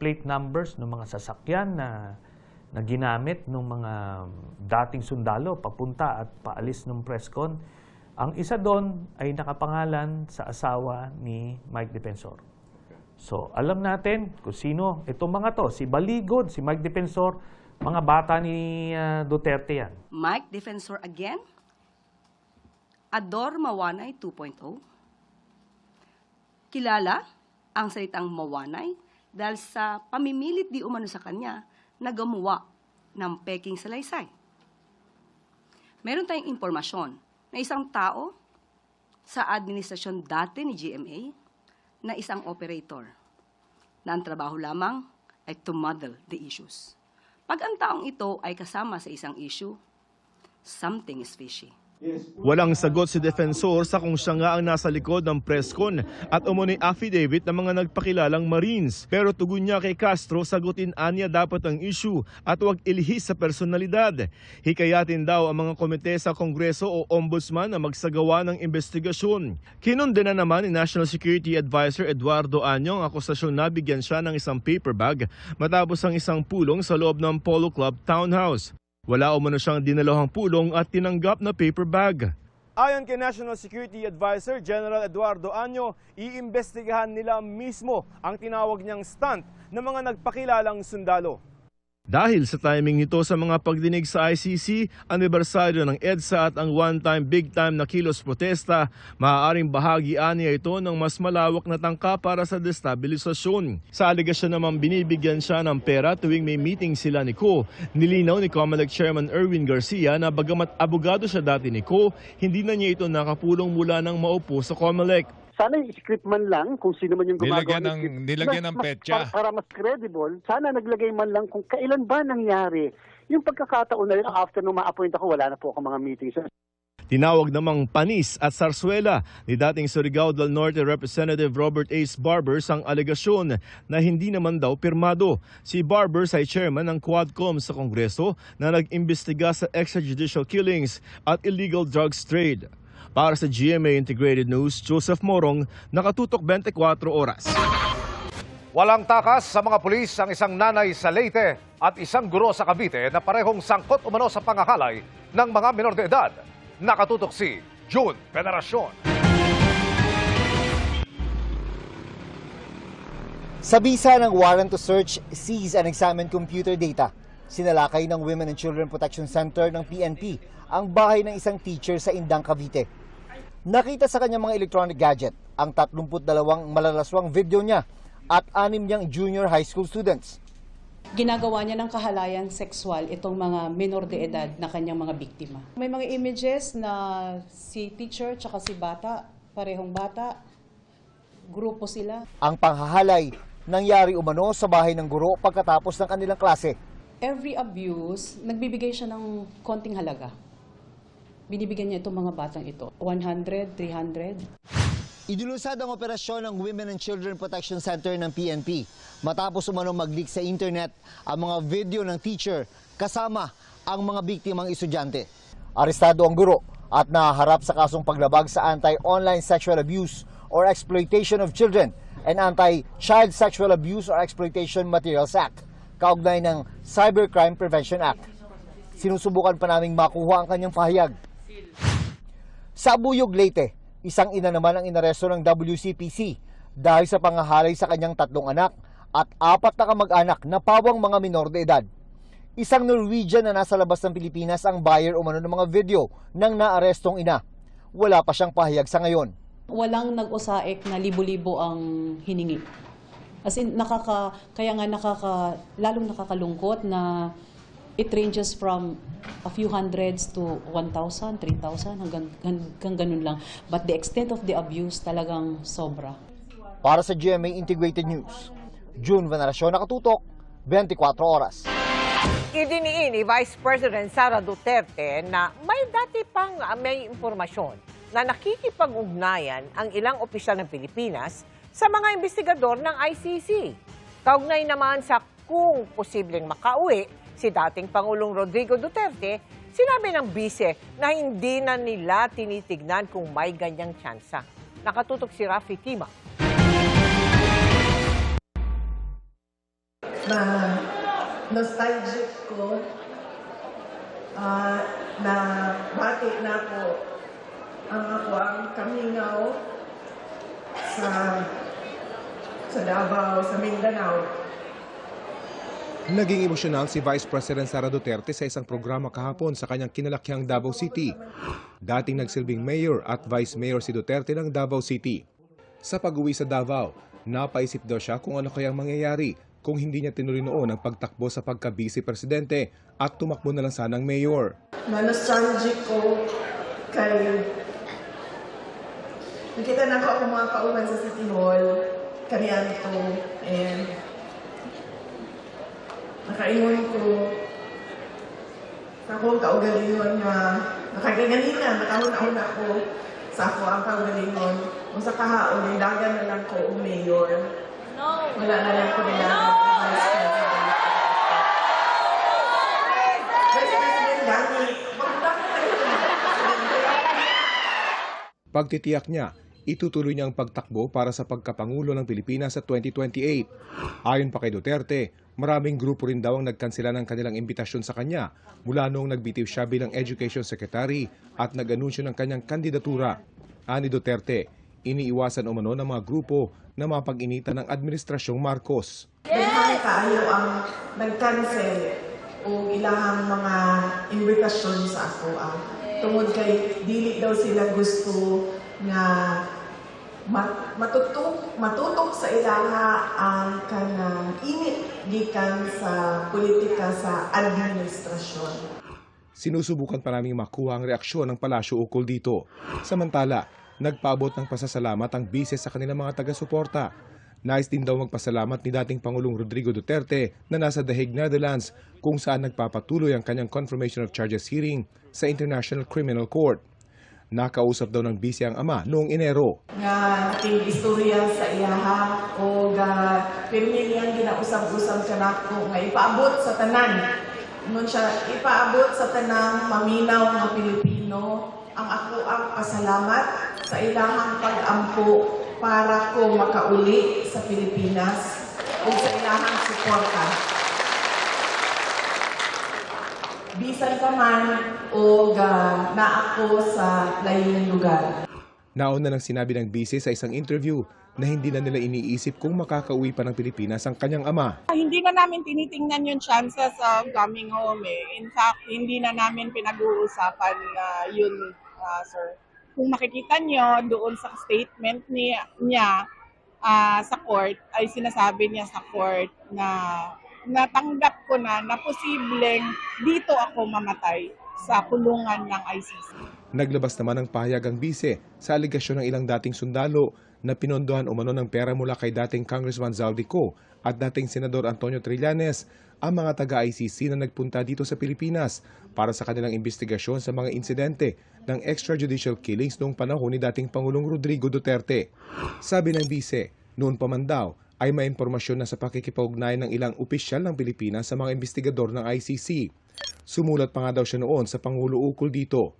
plate numbers ng mga sasakyan na ginamit ng mga dating sundalo papunta at paalis ng presscon. Ang isa doon ay nakapangalan sa asawa ni Mike Defensor. So, alam natin kung sino itong mga to. Si Baligod, si Mike Defensor, mga bata ni Duterte yan. Mike Defensor again. Ador Mawanay 2.0. Kilala ang salitang Mawanay dahil sa pamimilit di umano sa kanya na gumawa ng peking salaysay. Meron tayong impormasyon na isang tao sa administrasyon dati ni GMA na isang operator na ang trabaho lamang ay to muddle the issues. Pag ang taong ito ay kasama sa isang issue, something is fishy. Walang sagot si Defensor sa kung siya nga ang nasa likod ng presscon at umano'y affidavit ng mga nagpakilalang Marines. Pero tugon niya kay Castro, sagutin anya dapat ang issue at huwag ilihis sa personalidad. Hikayatin daw ang mga komite sa Kongreso o Ombudsman na magsagawa ng investigasyon. Kinundena naman ni National Security Advisor Eduardo Año ang akusasyong nabigyan siya ng isang paper bag matapos ang isang pulong sa loob ng Polo Club Townhouse. Wala umano siyang dinalohang pulong at tinanggap na paper bag. Ayon kay National Security Advisor General Eduardo Año, iimbestigahan nila mismo ang tinawag niyang stunt ng mga nagpakilalang sundalo. Dahil sa timing nito sa mga pagdinig sa ICC, anibersaryo ng EDSA at ang one-time big-time na kilos protesta, maaaring bahagi niya ito ng mas malawak na tangka para sa destabilisasyon. Sa alegasyon naman binibigyan siya ng pera tuwing may meeting sila ni Ko. Nilinaw ni COMELEC Chairman Erwin Garcia na bagamat abogado siya dati ni Ko, hindi na niya ito nakapulong mula nang maupo sa COMELEC. Sana i-script man lang kung sino man yung gumagawa nilagyan ng petsa. Para mas credible, sana naglagay man lang kung kailan ba nangyari. Yung pagkakataon na yun, after nung ma-appoint ako, wala na po ako mga meetings. Tinawag namang panis at sarswela ni dating Surigao del Norte Representative Robert Ace Barbers ang alegasyon na hindi naman daw pirmado. Si Barbers ay chairman ng Quadcom sa Kongreso na nag-imbestiga sa extrajudicial killings at illegal drugs trade. Para sa GMA Integrated News, Joseph Morong, nakatutok 24 oras. Walang takas sa mga pulis ang isang nanay sa Leyte at isang guro sa Cavite na parehong sangkot umano sa pangakalay ng mga menor de edad. Nakatutok si June Veneracion. Sa bisa ng warrant to search, seize and examine computer data, sinalakay ng Women and Children Protection Center ng PNP ang bahay ng isang teacher sa Indang, Cavite. Nakita sa kanyang mga electronic gadget ang 32 malalaswang video niya at 6 niyang junior high school students. Ginagawa niya ng kahalayan sexual itong mga minor de edad na kanyang mga biktima. May mga images na si teacher tsaka si bata, parehong bata, grupo sila. Ang panghahalay nangyari umano sa bahay ng guro pagkatapos ng kanilang klase. Every abuse, nagbibigay siya ng konting halaga. Binibigyan niya itong mga batang ito. 100, 300. Idilusad ang operasyon ng Women and Children Protection Center ng PNP matapos umanong mag-leak sa internet ang mga video ng teacher kasama ang mga biktimang estudyante. Arestado ang guro at nahaharap sa kasong paglabag sa Anti-Online Sexual Abuse or Exploitation of Children and Anti-Child Sexual Abuse or Exploitation Materials Act, kaugnay ng Cybercrime Prevention Act. Sinusubukan pa naming makuha ang kanyang pahayag. Sa Buyog, Leyte, isang ina naman ang inaresto ng WCPC dahil sa pangahalay sa kanyang 3 anak at 4 na kamag-anak na pawang mga minor de edad. Isang Norwegian na nasa labas ng Pilipinas ang buyer umano ng mga video ng naarestong ina. Wala pa siyang pahayag sa ngayon. Walang nag-usaek na libo-libo ang hiningi. As in, lalong nakakalungkot na it ranges from a few hundreds to 1,000, 3,000, hanggang ganun lang. But the extent of the abuse talagang sobra. Para sa GMA Integrated News, June Veneracion, Nakatutok, 24 oras. Idiniin ni Vice President Sara Duterte na may impormasyon na nakikipag-ugnayan ang ilang opisyal ng Pilipinas sa mga investigador ng ICC. Kaugnay naman sa kung posibleng makauwi si dating Pangulong Rodrigo Duterte, sinabi ng bise na hindi na nila tinitignan kung may ganyang tsansa. Nakatutok si Rafi Tima. Nostalgic ko na bati na po ang kamingaw sa Davao, sa Mindanao. Naging emosyonal si Vice President Sara Duterte sa isang programa kahapon sa kanyang kinalakiang Davao City. Dating nagsilbing mayor at vice mayor si Duterte ng Davao City. Sa pag-uwi sa Davao, napaisip daw siya kung ano kayang mangyayari kung hindi niya tinuloy noon ang pagtakbo sa pagka-vice presidente at tumakbo na lang sanang mayor. Nostalgic ko kay nakita na ako mga kauman sa City Hall, Carianto, and nakaingon ko sa akong kaugalingon nga nakaganina, nakahuna-huna ako sa ako ang kaugalingon. Kung sa kahaon, nilagan na lang ko ang mayor. Wala na lang ko nilagan ang vice president. Vice President Gani, Pagtitiyak niya, itutuloy niya ang pagtakbo para sa pagkapangulo ng Pilipinas sa 2028. Ayon pa kay Duterte, maraming grupo rin daw ang nagkansela ng kanilang imbitasyon sa kanya mula noong nagbitiw siya bilang Education Secretary at nag-anunsyo ng kanyang kandidatura. Ani Duterte, iniiwasan umano ng mga grupo na mapag-initan ng Administrasyong Marcos. Dahil kaayo ang nag-cancel o ilahang mga imbitasyon sa ako. Tungod kay dili daw sila gusto nga matutok sa ilaha ang kanang init gikan sa politika sa administrasyon. Sinusubukan pa namin makuha ang reaksyon ng palasyo ukol dito. Samantala, nagpaabot ng pasasalamat ang bise sa kanilang mga taga-suporta. Nais din daw magpasalamat ni dating Pangulong Rodrigo Duterte na nasa The Hague, Netherlands, kung saan nagpapatuloy ang kanyang confirmation of charges hearing sa International Criminal Court. Nakausap daw ng bise ang ama noong Enero. Nga ating istorya sa iyaha o pirmi niyang ginausap-usap ka na ko nga ipaabot sa tanan. Nun siya ipaabot sa tanang maminaw ng Pilipino ang ako ang pasalamat sa ilahang pag-ampo para ko makauli sa Pilipinas o sa ilahang suporta. Bisan ka man o na ako sa layong lugar. Nauna nang sinabi ng bise sa isang interview na hindi na nila iniisip kung makakauwi pa ng Pilipinas ang kanyang ama. Hindi na namin tinitingnan yung chances of coming home. In fact, hindi na namin pinag-uusapan yun, sir. Kung makikita nyo doon sa statement niya sa court, ay sinasabi niya sa court na natanggap ko na posibleng dito ako mamatay sa kulungan ng ICC. Naglabas naman ng pahayag ang bise sa aligasyon ng ilang dating sundalo na pinondohan umano ng pera mula kay dating Congressman Zaldico at dating Senador Antonio Trillanes ang mga taga-ICC na nagpunta dito sa Pilipinas para sa kanilang investigasyon sa mga insidente ng extrajudicial killings noong panahon ni dating Pangulong Rodrigo Duterte. Sabi ng bise, noon pa man daw ay may impormasyon na sa pakikipag-ugnayan ng ilang opisyal ng Pilipinas sa mga investigador ng ICC. Sumulat pa nga daw siya noon sa Pangulo ukol dito.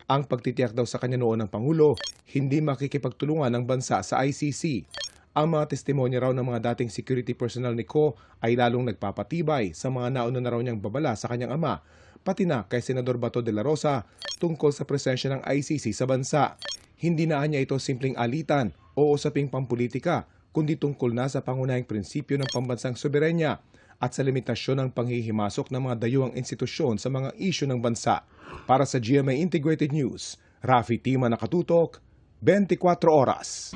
Ang pagtitiyak daw sa kanya noon ng Pangulo, hindi makikipagtulungan ng bansa sa ICC. Ang mga testimonya raw ng mga dating security personnel ni Ko ay lalong nagpapatibay sa mga nauna na raw niyang babala sa kanyang ama, pati na kay Senador Bato de la Rosa tungkol sa presensya ng ICC sa bansa. Hindi na niya ito simpleng alitan o usaping pampolitika, kundi tungkol na sa pangunahing prinsipyo ng pambansang soberenya at sa limitasyon ng panghihimasok ng mga dayuhang institusyon sa mga isyu ng bansa. Para sa GMA Integrated News, Rafi Tima nakatutok, 24 oras.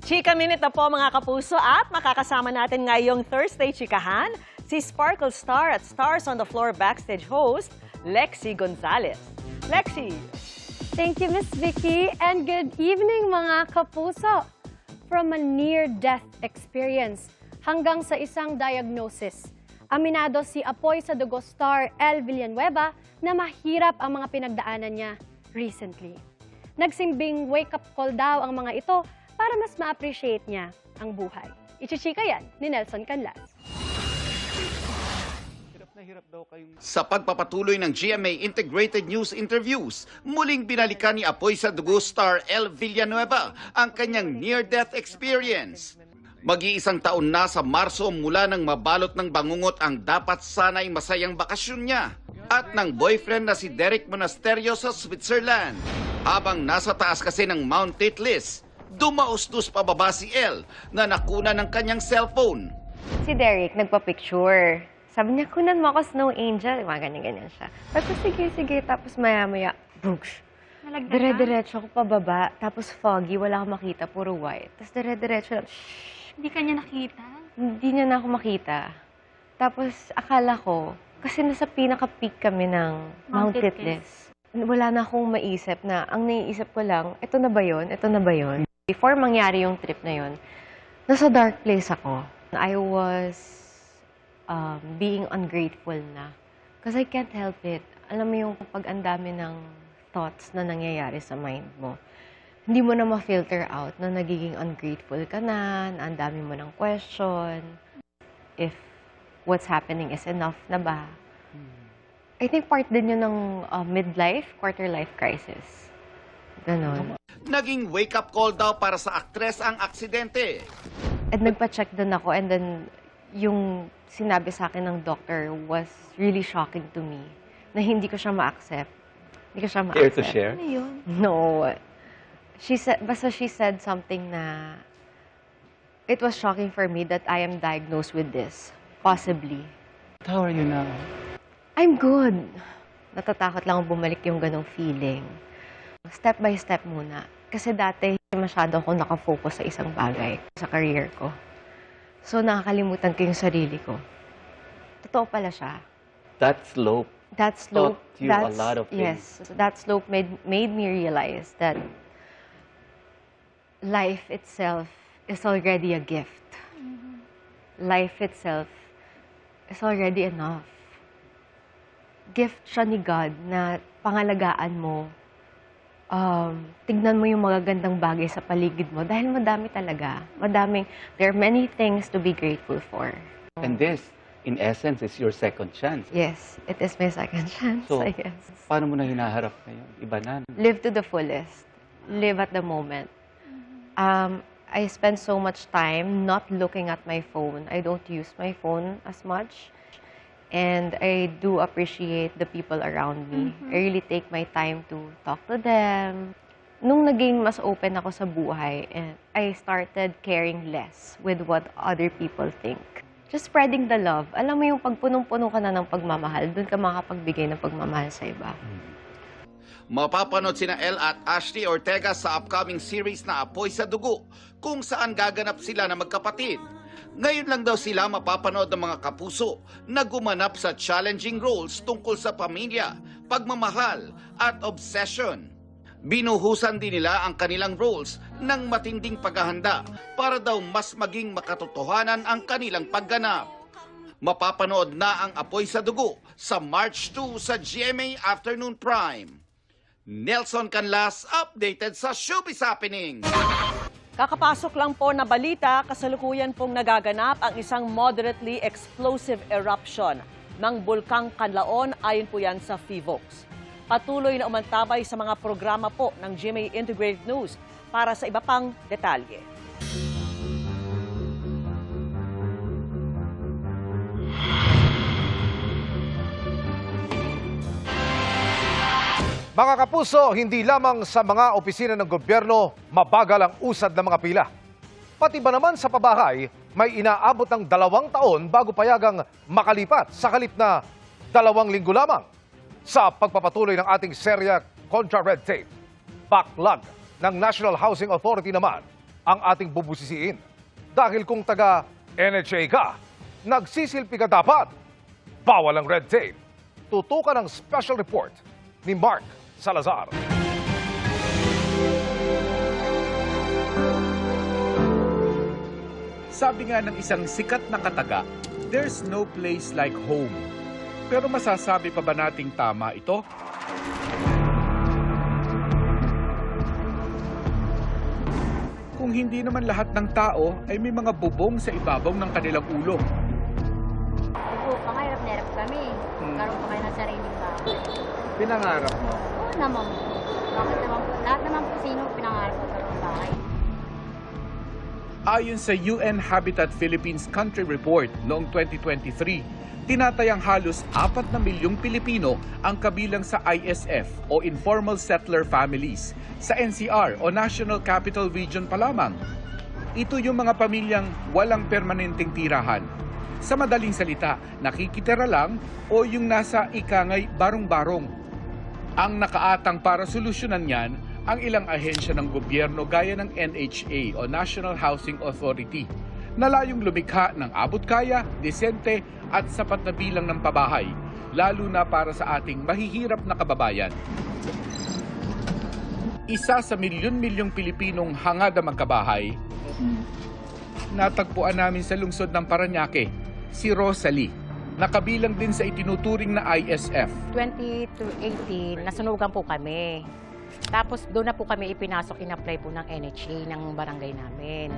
Chika Minute na po mga kapuso at makakasama natin ngayong Thursday Chikahan si Sparkle Star at Stars on the Floor backstage host, Lexi Gonzalez. Lexi! Thank you, Miss Vicky, and good evening mga kapuso. From a near-death experience hanggang sa isang diagnosis, aminado si Apoy sa Dugo star El Villanueva na mahirap ang mga pinagdaanan niya recently. Nagsimbing wake-up call daw ang mga ito para mas ma-appreciate niya ang buhay. Ichichika yan ni Nelson Canlas. Sa pagpapatuloy ng GMA Integrated News Interviews, muling binalikan ni Apoy sa Dugo star El Villanueva ang kanyang near-death experience. Mag-iisang taon na sa Marso mula nang mabalot ng bangungot ang dapat sana'y masayang bakasyon niya at ng boyfriend na si Derek Monasterio sa Switzerland. Habang nasa taas kasi ng Mount Titlis, dumaustos pababa si El na nakuna ng kanyang cellphone. Si Derek nagpa-picture. Sabi niya, kunan mo ako Snow Angel. Mga ganyan-ganyan siya. Tapos sige. Tapos maya-maya, boosh. Dire-diretso ako pababa. Tapos foggy, wala akong makita, puro white. Tapos dire-diretso lang, shhh. Hindi ka niya nakita? Hindi niya na ako makita. Tapos akala ko, kasi nasa pinaka-peak kami ng Mount Titlis. Wala na akong maisip na, ang naiisip ko lang, ito na ba yun? Ito na ba yun? Before mangyari yung trip na yun, nasa dark place ako. I was being ungrateful na. Because I can't help it. Alam mo yung kapag ang dami ng thoughts na nangyayari sa mind mo, hindi mo na ma-filter out na nagiging ungrateful ka na ang dami mo ng question, if what's happening is enough na ba. I think part din yun ng midlife, quarter-life crisis. Ganon. Naging wake-up call daw para sa aktres ang aksidente. At nagpa-check din ako and then yung sinabi sa akin ng doctor was really shocking to me na hindi ko siya ma-accept. Hindi ko siya ma-accept. Care to share? Ano yun? No. She said something na it was shocking for me that I am diagnosed with this. Possibly. How are you now? I'm good. Natatakot lang akong bumalik yung ganong feeling. Step by step muna. Kasi dati masyado akong nakafocus sa isang bagay, sa career ko. So nakakalimutan ko yung sarili ko. Totoo pala siya. That slope That slope, taught you a lot of things. yes, that slope made me realize that life itself is already a gift. Life itself is already enough. Gift siya ni God na pangalagaan mo. Tignan mo yung magagandang bagay sa paligid mo dahil madami talaga. There are many things to be grateful for. And this, in essence, is your second chance. Yes, it is my second chance, So, I guess. paano mo na hinaharap ngayon? Iba na. Live to the fullest. Live at the moment. I spend so much time not looking at my phone. I don't use my phone as much. And I do appreciate the people around me. I really take my time to talk to them. Nung naging mas open ako sa buhay, I started caring less with what other people think. Just spreading the love. Alam mo yung pagpunong-puno ka na ng pagmamahal, dun ka makapagbigay ng pagmamahal sa iba. Mapapanood sina El at Ashley Ortega sa upcoming series na Apoy sa Dugo, kung saan gaganap sila na magkapatid. Ngayon lang daw sila mapapanood ng mga kapuso na gumanap sa challenging roles tungkol sa pamilya, pagmamahal at obsession. Binuhusan din nila ang kanilang roles ng matinding paghahanda para daw mas maging makatotohanan ang kanilang pagganap. Mapapanood na ang Apoy sa Dugo sa March 2 sa GMA Afternoon Prime. Nelson Canlas, updated sa Showbiz Happening. Kakapasok lang po na balita, kasalukuyan pong nagaganap ang isang moderately explosive eruption ng Bulkang Kanlaon ayon po yan sa FIVOX. Patuloy na umantabay sa mga programa po ng GMA Integrated News para sa iba pang detalye. Mga kapuso, hindi lamang sa mga opisina ng gobyerno mabagal ang usad ng mga pila. Pati ba naman sa pabahay, may inaabot ng 2 taon bago payagang makalipat sa halip na 2 linggo lamang. Sa pagpapatuloy ng ating serya Contra Red Tape, backlog ng National Housing Authority naman ang ating bubusisiin. Dahil kung taga NHA ka, nagsisilpi ka dapat. Bawal ang red tape. Tutukan ang special report ni Mark Salazar. Sabi nga ng isang sikat na kataga, there's no place like home. Pero masasabi pa ba nating tama ito? Kung hindi naman lahat ng tao ay may mga bubong sa ibabaw ng kanilang ulo. Opo, pangarap na hirap kami. Karoon pa kayo ng sariling bahay. Pinangarap mo? Oo naman po. Bakit naman po? Lahat naman po sino pinangarap ko karoon ng bahay. Ayon sa UN Habitat Philippines Country Report noong 2023, tinatayang halos 4 na milyong Pilipino ang kabilang sa ISF o Informal Settler Families sa NCR o National Capital Region pa lamang. Ito yung mga pamilyang walang permanenteng tirahan. Sa madaling salita, nakikitira lang o yung nasa ikangay barong-barong. Ang nakaatang para solusyonan yan ang ilang ahensya ng gobyerno gaya ng NHA o National Housing Authority na layong lumikha ng abot-kaya, desente at sapat na bilang ng pabahay, lalo na para sa ating mahihirap na kababayan. Isa sa milyon-milyong Pilipinong hangad na magkabahay, natagpuan namin sa lungsod ng Parañaque, si Rosalie, na kabilang din sa itinuturing na ISF. 20 to 18, nasunugan po kami. Tapos doon na po kami ipinasok, in-apply po ng NHA ng barangay namin.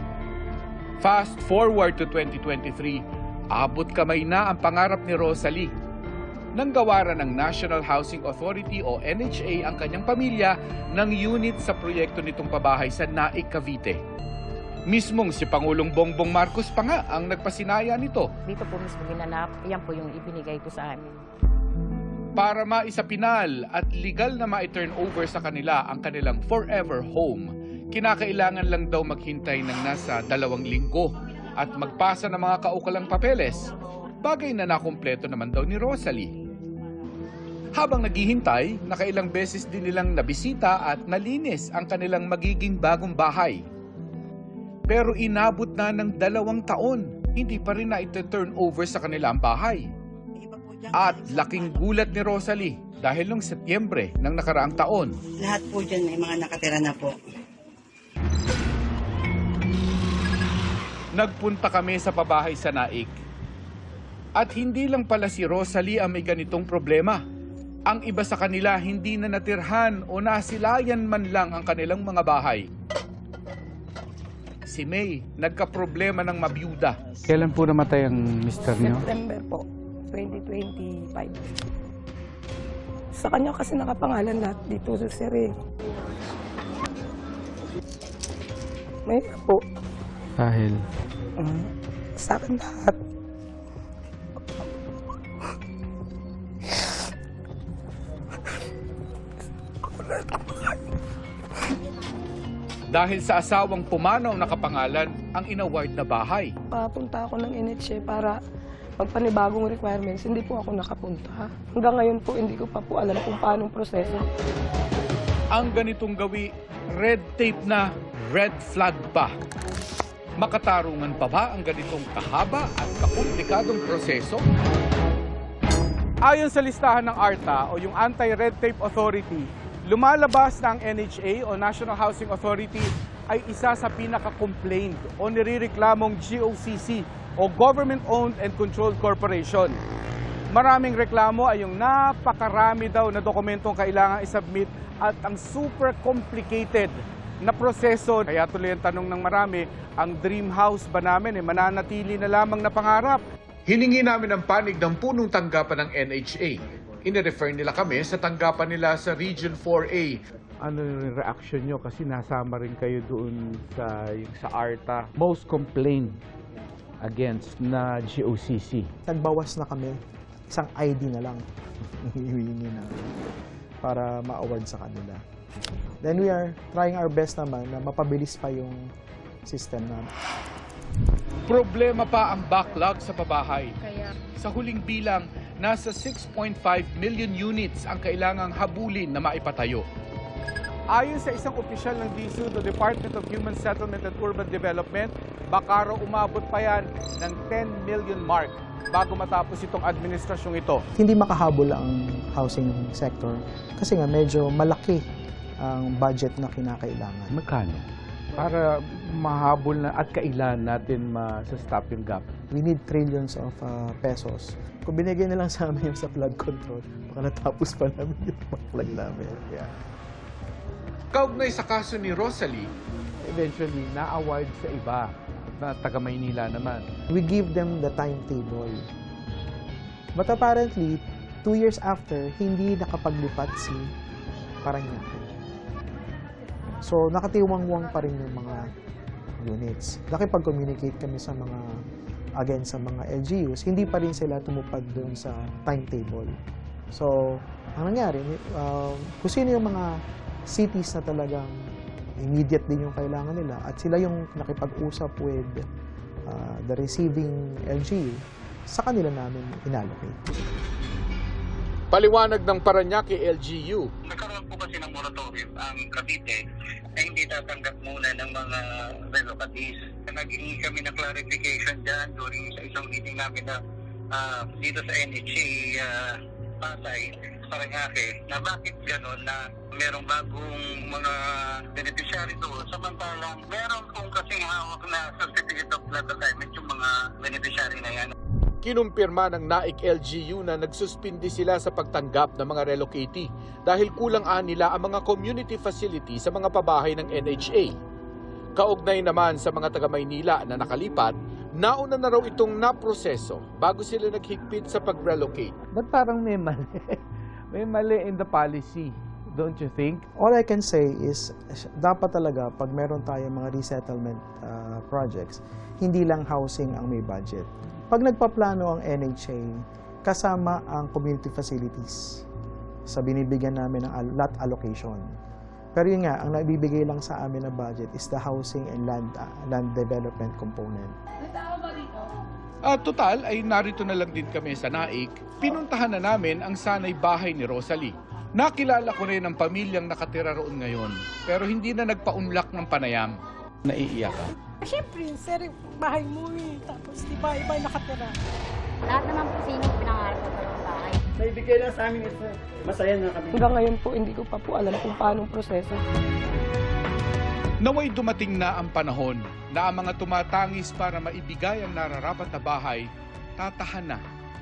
Fast forward to 2023, abot kamay na ang pangarap ni Rosalie. Nang gawaran ng National Housing Authority o NHA ang kanyang pamilya ng unit sa proyekto nitong pabahay sa Naik, Cavite. Mismong si Pangulong Bongbong Marcos pa nga ang nagpasinaya nito. Dito po mismo ginanap, yan po yung ibinigay ko sa amin. Para maisapinal at legal na ma-turn over sa kanila ang kanilang forever home, kinakailangan lang daw maghintay ng nasa 2 linggo at magpasa ng mga kaukulang papeles. Bagay na nakumpleto naman daw ni Rosalie. Habang naghihintay, nakailang beses din nilang nabisita at nalinis ang kanilang magiging bagong bahay. Pero inabot na ng 2 taon, hindi pa rin na ito-turn over sa kanilang bahay. At laking gulat ni Rosalie dahil noong Setyembre ng nakaraang taon. Lahat po dyan may mga nakatira na po. Nagpunta kami sa pabahay sa Naik. At hindi lang pala si Rosalie ang may ganitong problema. Ang iba sa kanila hindi na natirhan o nasilayan man lang ang kanilang mga bahay. Si May, nagka-problema ng mabiyuda. Kailan po namatay ang mister niyo? September po, 2025. Sa kanya kasi nakapangalan lahat dito sa Sere. May po. Dahil? Sa akin lahat. Dahil sa asawang pumanaw na kapangalan ang inaward na bahay. Papunta ako ng NHA para magpanibagong requirements. Hindi po ako nakapunta. Hanggang ngayon po, hindi ko pa po alam kung paano ang proseso. Ang ganitong gawi, red tape na, red flag pa. Makatarungan pa ba ang ganitong kahaba at kakomplikadong proseso? Ayon sa listahan ng ARTA o yung Anti-Red Tape Authority, Lumalabas na ang NHA o National Housing Authority ay isa sa pinaka-complained o nirereklamong GOCC o Government-Owned and Controlled Corporation. Maraming reklamo ay yung napakarami daw na dokumentong kailangang isubmit at ang super complicated na proseso. Kaya tuloy ang tanong ng marami, ang dream house ba namin mananatili na lamang na pangarap? Hiningi namin ang panig ng punong tanggapan ng NHA. Ine-refer nila kami sa tanggapan nila sa Region 4A. Ano yung reaction nyo? Kasi nasama rin kayo doon sa ARTA. Most complained against na GOCC. Nagbawas na kami. Isang ID na lang hihingi namin para ma-award sa kanila. Then we are trying our best naman na mapabilis pa yung system namin. Problema pa ang backlog sa pabahay. Sa huling bilang, nasa 6.5 million units ang kailangang habulin na maipatayo. Ayon sa isang opisyal ng DSUD, the Department of Human Settlement and Urban Development, baka raw umabot pa yan ng 10 million mark bago matapos itong administrasyong ito. Hindi makahabol ang housing sector kasi nga medyo malaki ang budget na kinakailangan. Magkano? Para mahabol na at kailan natin ma-stop yung gap? We need trillions of pesos. Kung binigay na lang sa amin yung sa flood control, baka natapos pa namin yung flood namin. Yeah. Kaugnay sa kaso ni Rosalie, eventually na-award sa iba na taga-Maynila naman. We give them the timetable. But apparently, 2 years after, hindi nakapaglipat si Parañaque. So, nakatiwangwang pa rin yung mga units. Nakipag-communicate kami sa mga, again, sa mga LGUs, hindi pa rin sila tumupad doon sa timetable. So, ang nangyari, kung sino yung mga cities na talagang immediate din yung kailangan nila at sila yung nakipag-usap with the receiving LGU, sa kanila namin inallocate. Paliwanag ng Parañaque LGU. Nagkaroon po kasi ng moratorium ang Cavite na hindi tatanggap muna ng mga relocatees. Naging kami ng clarification dyan during sa isang meeting namin na dito sa NHA Pasay, Parañaque, na bakit gano'n na merong bagong mga beneficiary doon samantalang meron kung kasing hawak na certificate of flood assignment yung mga beneficiary na yan. Kinumpirma ng NAIC LGU na nagsuspindi sila sa pagtanggap ng mga relocatee dahil kulang nila ang mga community facility sa mga pabahay ng NHA. Kaugnay naman sa mga taga-Maynila na nakalipat, nauna na raw itong naproseso bago sila naghigpit sa pag-relocate. Ba't parang may mali? May mali in the policy, don't you think? All I can say is, dapat talaga pag meron tayong mga resettlement projects, hindi lang housing ang may budget. Pag nagpaplano ang NHA, kasama ang community facilities sa binibigyan namin ng lot allocation. Pero yun nga, ang nabibigay lang sa amin na budget is the housing and land development component. Total ay narito na lang din kami sa NAIC. Pinuntahan na namin ang sanay bahay ni Rosalie. Nakilala ko rin ang pamilyang nakatira roon ngayon, pero hindi na nagpaunlak ng panayam. Naiiyak ka? Siyempre, sir, bahay mo eh. Tapos di ba iba nakatira. Lahat naman po sino pinangarap ko ng bahay. Naibigay lang sa amin ito. Masaya na kami. Hanggang ngayon po, hindi ko pa po alam kung paano proseso. Naway dumating na ang panahon na ang mga tumatangis para maibigay ang nararapat na bahay, tatahan na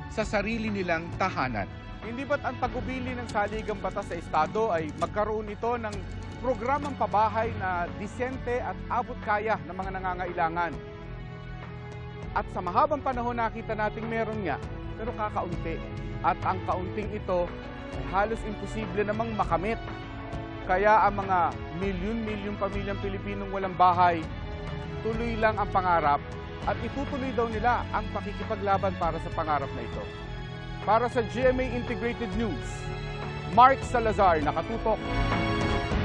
sa sarili nilang tahanan. Hindi ba't ang pagubili ng saligang batas sa Estado ay magkaroon ito ng programang pabahay na disente at abot kaya ng mga nangangailangan? At sa mahabang panahon nakita nating meron nga, pero kakaunti. At ang kaunting ito ay halos imposible namang makamit. Kaya ang mga milyon-milyong pamilyang Pilipinong walang bahay, tuloy lang ang pangarap at itutuloy daw nila ang pakikipaglaban para sa pangarap na ito. Para sa GMA Integrated News, Mark Salazar, nakatutok,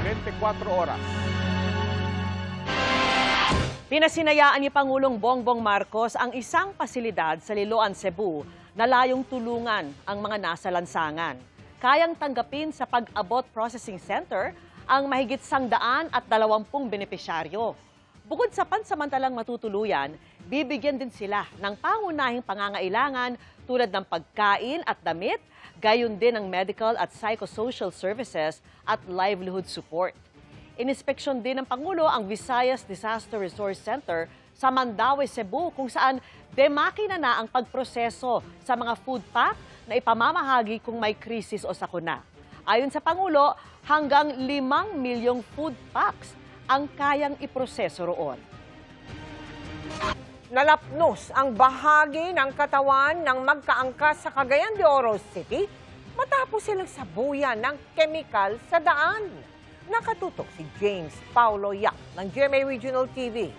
24 oras. Pinasinayaan ni Pangulong Bongbong Marcos ang isang pasilidad sa Liloan, Cebu na layong tulungan ang mga nasa lansangan. Kayang tanggapin sa Pag-abot Processing Center ang mahigit 120 benepisyaryo. Bukod sa pansamantalang matutuluyan, bibigyan din sila ng pangunahing pangangailangan tulad ng pagkain at damit, gayon din ng medical at psychosocial services at livelihood support. Inispeksyon din ng Pangulo ang Visayas Disaster Resource Center sa Mandaue, Cebu, kung saan demakina na ang pagproseso sa mga food pack na ipamamahagi kung may krisis o sakuna. Ayon sa Pangulo, hanggang 5 milyong food packs ang kayang iproseso roon. Nalapnos ang bahagi ng katawan ng magkaangkas sa Cagayan de Oro City matapos silang sabuyan ng kemikal sa daan. Nakatutok si James Paulo Yap ng GMA Regional TV.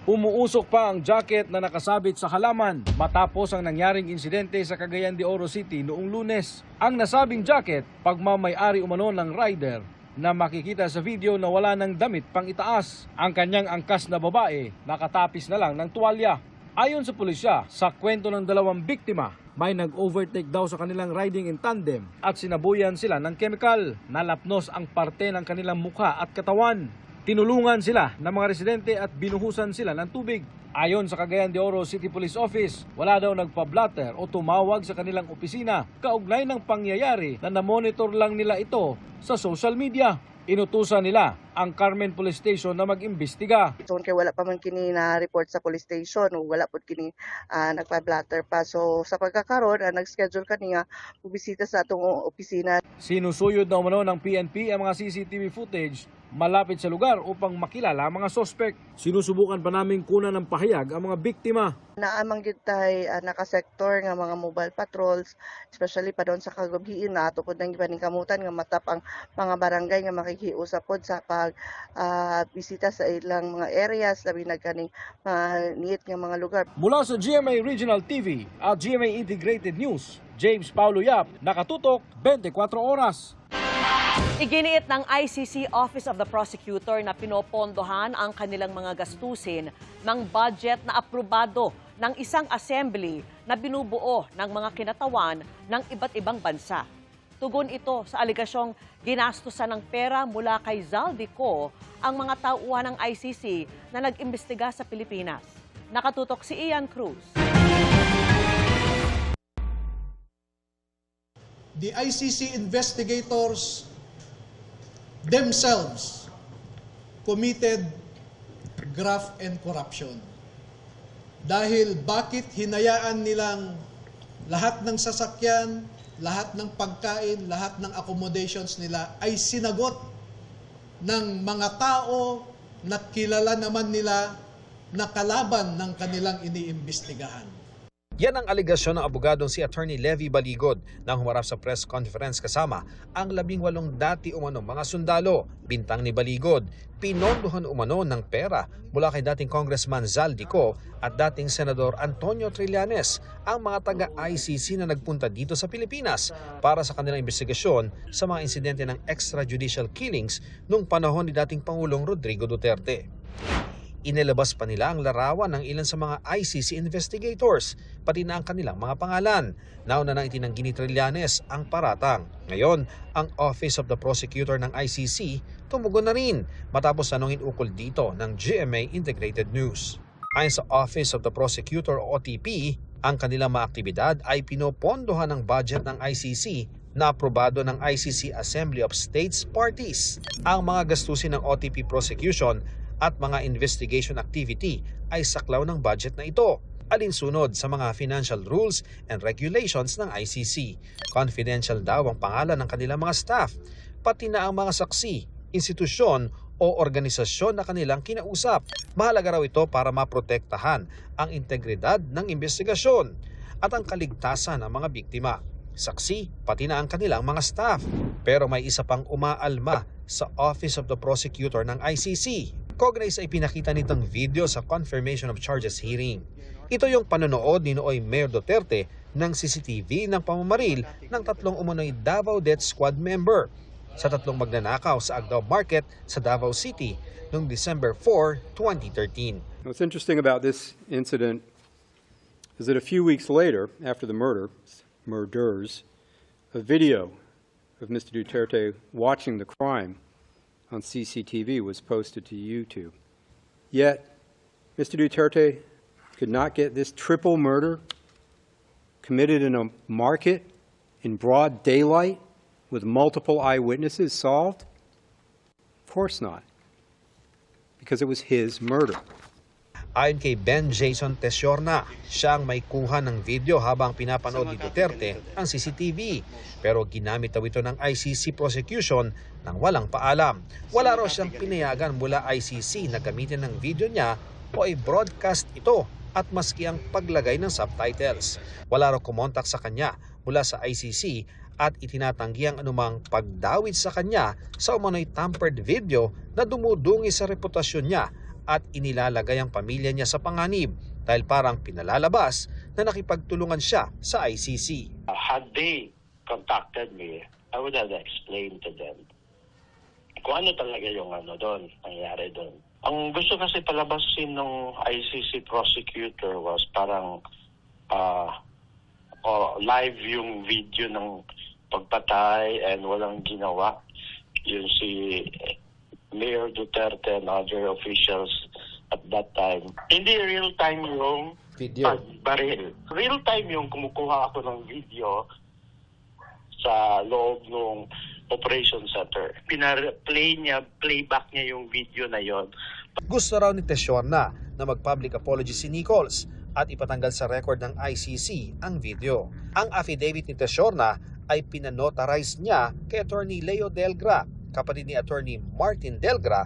Umuusok pa ang jacket na nakasabit sa halaman matapos ang nangyaring insidente sa Cagayan de Oro City noong Lunes. Ang nasabing jacket, pagmamay-ari umano ng rider na makikita sa video na wala ng damit pang itaas. Ang kanyang angkas na babae nakatapis na lang ng tuwalya. Ayon sa pulisya, sa kwento ng dalawang biktima, may nag-overtake daw sa kanilang riding in tandem at sinabuyan sila ng kemikal. Nalapnos ang parte ng kanilang mukha at katawan. Tinulungan sila ng mga residente at binuhusan sila ng tubig. Ayon sa Cagayan de Oro City Police Office, wala daw nagpa-blatter o tumawag sa kanilang opisina kaugnay ng pangyayari na namonitor lang nila ito sa social media. Inutusan nila ang Carmen Police Station na mag-imbestiga. So, kaya wala pa man kini na report sa police station o wala po kini nagpa-blatter pa. So sa pagkakaroon, nag-schedule kaniya bubisita sa atong opisina. Sinusuyod na umano ng PNP ang mga CCTV footage malapit sa lugar upang makilala ang mga sospek. Sinusubukan pa namin kunan ng pahayag ang mga biktima. Naamang gyud tay naka-sector nga mga mobile patrols, especially pa doon sa kagabihin na ato pod nang ipaningkamutan nga matap ang mga barangay nga makikiusap pod sa pag bisita sa ilang mga areas labi na kaning niit nga mga lugar. Mula sa GMA Regional TV at GMA Integrated News, James Paulo Yap, nakatutok 24 oras. Iginiit ng ICC Office of the Prosecutor na pinopondohan ang kanilang mga gastusin ng budget na aprobado ng isang assembly na binubuo ng mga kinatawan ng iba't ibang bansa. Tugon ito sa aligasyong ginastusan ng pera mula kay Zaldico ang mga tauhan ng ICC na nag-imbestiga sa Pilipinas. Nakatutok si Ian Cruz. The ICC investigators themselves committed graft and corruption. Dahil bakit hinayaan nilang lahat ng sasakyan, lahat ng pagkain, lahat ng accommodations nila ay sinagot ng mga tao na kilala naman nila na kalaban ng kanilang iniimbestigahan. Yan ang aligasyon ng abogadong si Attorney Levy Baligod nang humarap sa press conference kasama ang 18 dati umanong mga sundalo. Bintang ni Baligod, pinondohan umano ng pera mula kay dating Congressman Zaldico at dating Senador Antonio Trillanes ang mga taga-ICC na nagpunta dito sa Pilipinas para sa kanilang investigasyon sa mga insidente ng extrajudicial killings noong panahon ni dating Pangulong Rodrigo Duterte. Inilabas pa nila ang larawan ng ilan sa mga ICC investigators, pati na ang kanilang mga pangalan. Nauna nang itinanggi ni Trillanes ang paratang. Ngayon, ang Office of the Prosecutor ng ICC tumugon na rin matapos tanungin ukol dito ng GMA Integrated News. Ayon sa Office of the Prosecutor o OTP, ang kanilang mga aktibidad ay pinopondohan ng budget ng ICC na aprobado ng ICC Assembly of States Parties. Ang mga gastusin ng OTP prosecution at mga investigation activity ay saklaw ng budget na ito, alinsunod sa mga financial rules and regulations ng ICC. Confidential daw ang pangalan ng kanilang mga staff, pati na ang mga saksi, institusyon o organisasyon na kanilang kinausap. Mahalaga raw ito para maprotektahan ang integridad ng investigasyon at ang kaligtasan ng mga biktima, saksi, pati na ang kanilang mga staff. Pero may isa pang umaalma sa Office of the Prosecutor ng ICC. Kaugnay sa ipinakita nitong video sa Confirmation of Charges hearing. Ito yung panonood ni Nooy Mayor Duterte ng CCTV ng pamamaril ng 3 umano'y Davao Death Squad member sa 3 magnanakaw sa Agdao Market sa Davao City noong December 4, 2013. What's interesting about this incident is that a few weeks later, after the murders, a video of Mr. Duterte watching the crime on CCTV was posted to YouTube. Yet, Mr. Duterte could not get this triple murder committed in a market in broad daylight with multiple eyewitnesses solved? Of course not, because it was his murder. Ayon kay Ben Jason Tesiorna, siya ang may kuha ng video habang pinapanood ni Duterte ang CCTV. Pero ginamit daw ito ng ICC prosecution nang walang paalam. Wala raw siyang pinayagan mula ICC na gamitin ng video niya o i-broadcast ito at maski ang paglagay ng subtitles. Wala raw kumontak sa kanya mula sa ICC at itinatanggi ang anumang pagdawit sa kanya sa umano'y tampered video na dumudungi sa reputasyon niya at inilalagay ang pamilya niya sa panganib dahil parang pinalalabas na nakipagtulungan siya sa ICC. Had they contacted me, I would have explained to them kung ano talaga yung doon, nangyari doon. Ang gusto kasi palabasin ng ICC prosecutor was parang live yung video ng pagpatay and walang ginawa. Yun si Mayor Duterte and other officials at that time. Hindi real-time yung pagbaril. Real-time yung kumukuha ako ng video sa loob ng operation center. Playback niya yung video na yon. Gusto raw ni Tesiorna na mag-public apology si Nichols at ipatanggal sa record ng ICC ang video. Ang affidavit ni Tesiorna ay pinanotarize niya kay Attorney Leo Delgra, kapatid ni Attorney Martin Delgra,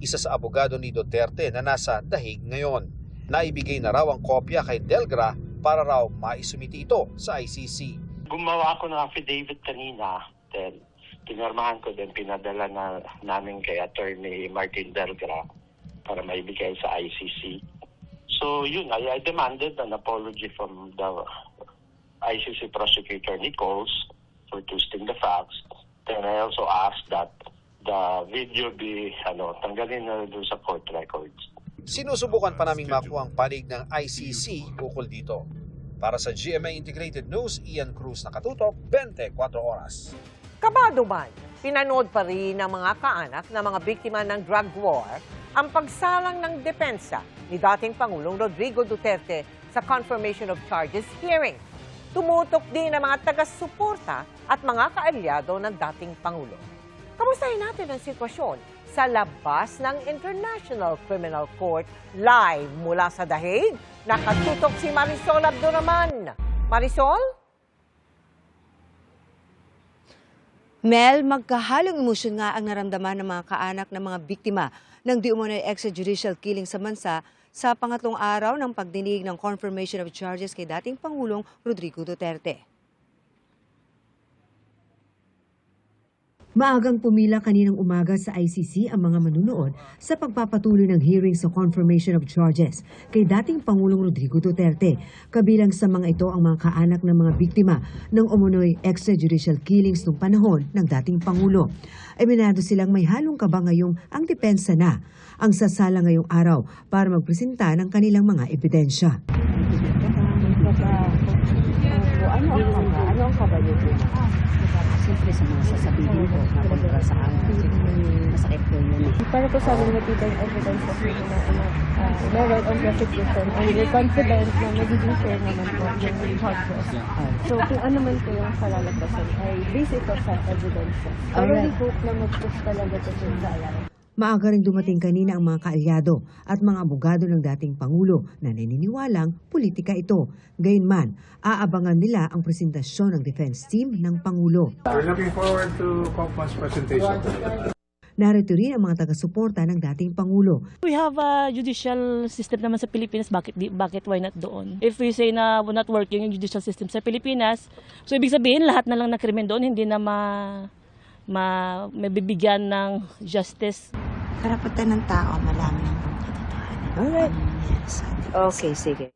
isa sa abogado ni Duterte na nasa dahig ngayon. Naibigay na raw ang kopya kay Delgra para raw maisumiti ito sa ICC. Gumawa ako ng affidavit kanina, then pinirmahan ko, then pinadala namin kay Attorney Martin Delgra para maibigay sa ICC. So yun, I demanded an apology from the ICC prosecutor Nichols for twisting the facts. Then I also asked that the video be tanggalin na doon sa court records. Sinusubukan pa naming makuha ang panig ng ICC ukol dito. Para sa GMA Integrated News, Ian Cruz, nakatutok, 24 oras. Kabado man, pinanood pa rin ng mga kaanak na mga biktima ng drug war ang pagsalang ng depensa ni dating Pangulong Rodrigo Duterte sa confirmation of charges hearing. Tumutok din ang mga taga-suporta at mga kaalyado ng dating Pangulo. Kamustahin natin ang sitwasyon sa labas ng International Criminal Court live mula sa Dahig. Nakatutok si Marisol Abduraman. Marisol? Mel, magkahalong emosyon nga ang naramdaman ng mga kaanak ng mga biktima ng di umano'y extrajudicial killing sa bansa sa pangatlong araw ng pagdinig ng confirmation of charges kay dating Pangulong Rodrigo Duterte. Maagang pumila kaninang umaga sa ICC ang mga manunood sa pagpapatuloy ng hearing sa confirmation of charges kay dating Pangulong Rodrigo Duterte. Kabilang sa mga ito ang mga kaanak ng mga biktima ng umunoy extrajudicial killings noong panahon ng dating Pangulo. Eminado silang may halong kaba ngayong ang depensa na ang sasala ngayong araw para magpresenta ng kanilang mga ebidensya. Ano ang kaba niyo po? Siyempre sa mga sasabihin ko na kontra sa amin. Masakit po yun. Para po sa amin nakita yung evidence of meron of prosecution and we're confident na magiging fair naman po yung charges. So kung ano man po yung kalalagpasan ay basic of some evidence. Pero we hope na mag-push talaga ito sa alam. Maaga rin dumating kanina ang mga kaalyado at mga abogado ng dating Pangulo na naniniwalang politika ito. Gayunman, aabangan nila ang presentasyon ng defense team ng Pangulo. We're looking forward to Kopma's presentation. Narito rin ang mga taga-suporta ng dating Pangulo. We have a judicial system naman sa Pilipinas, bakit why not doon? If we say na not working yung judicial system sa Pilipinas, so ibig sabihin lahat na lang na krimen doon hindi na mabibigyan ng justice. Karapatan ng tao, malaman ang katotohanan. Alright. Okay, sige.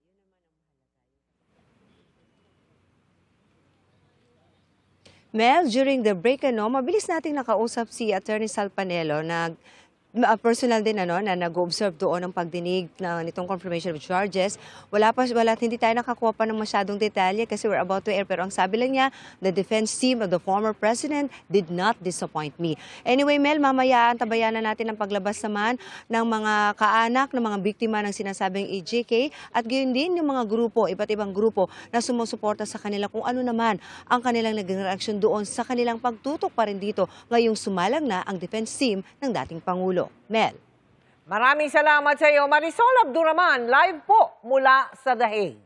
Mel, during the break, mabilis nating nakausap si Attorney Salpanelo na personal din na nag-observe doon ng pagdinig nitong confirmation of charges. Hindi tayo nakakuha pa ng masyadong detalye kasi we're about to air. Pero ang sabi lang niya, the defense team of the former president did not disappoint me. Anyway, Mel, mamaya antabayan na natin ang paglabas naman ng mga kaanak, ng mga biktima ng sinasabing EJK at gayon din yung mga grupo, iba't ibang grupo na sumusuporta sa kanila kung ano naman ang kanilang naging reaksyon doon sa kanilang pagtutok pa rin dito ngayong sumalang na ang defense team ng dating Pangulo. Mel. Maraming salamat sa iyo, Marisol Abduraman, live po mula sa The Hague.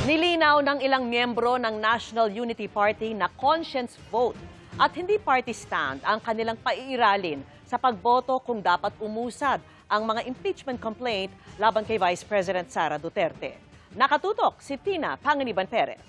Nilinaw ng ilang miyembro ng National Unity Party na conscience vote at hindi party stand ang kanilang paiiralin sa pagboto kung dapat umusad ang mga impeachment complaint laban kay Vice President Sara Duterte. Nakatutok si Tina Panganiban Perez.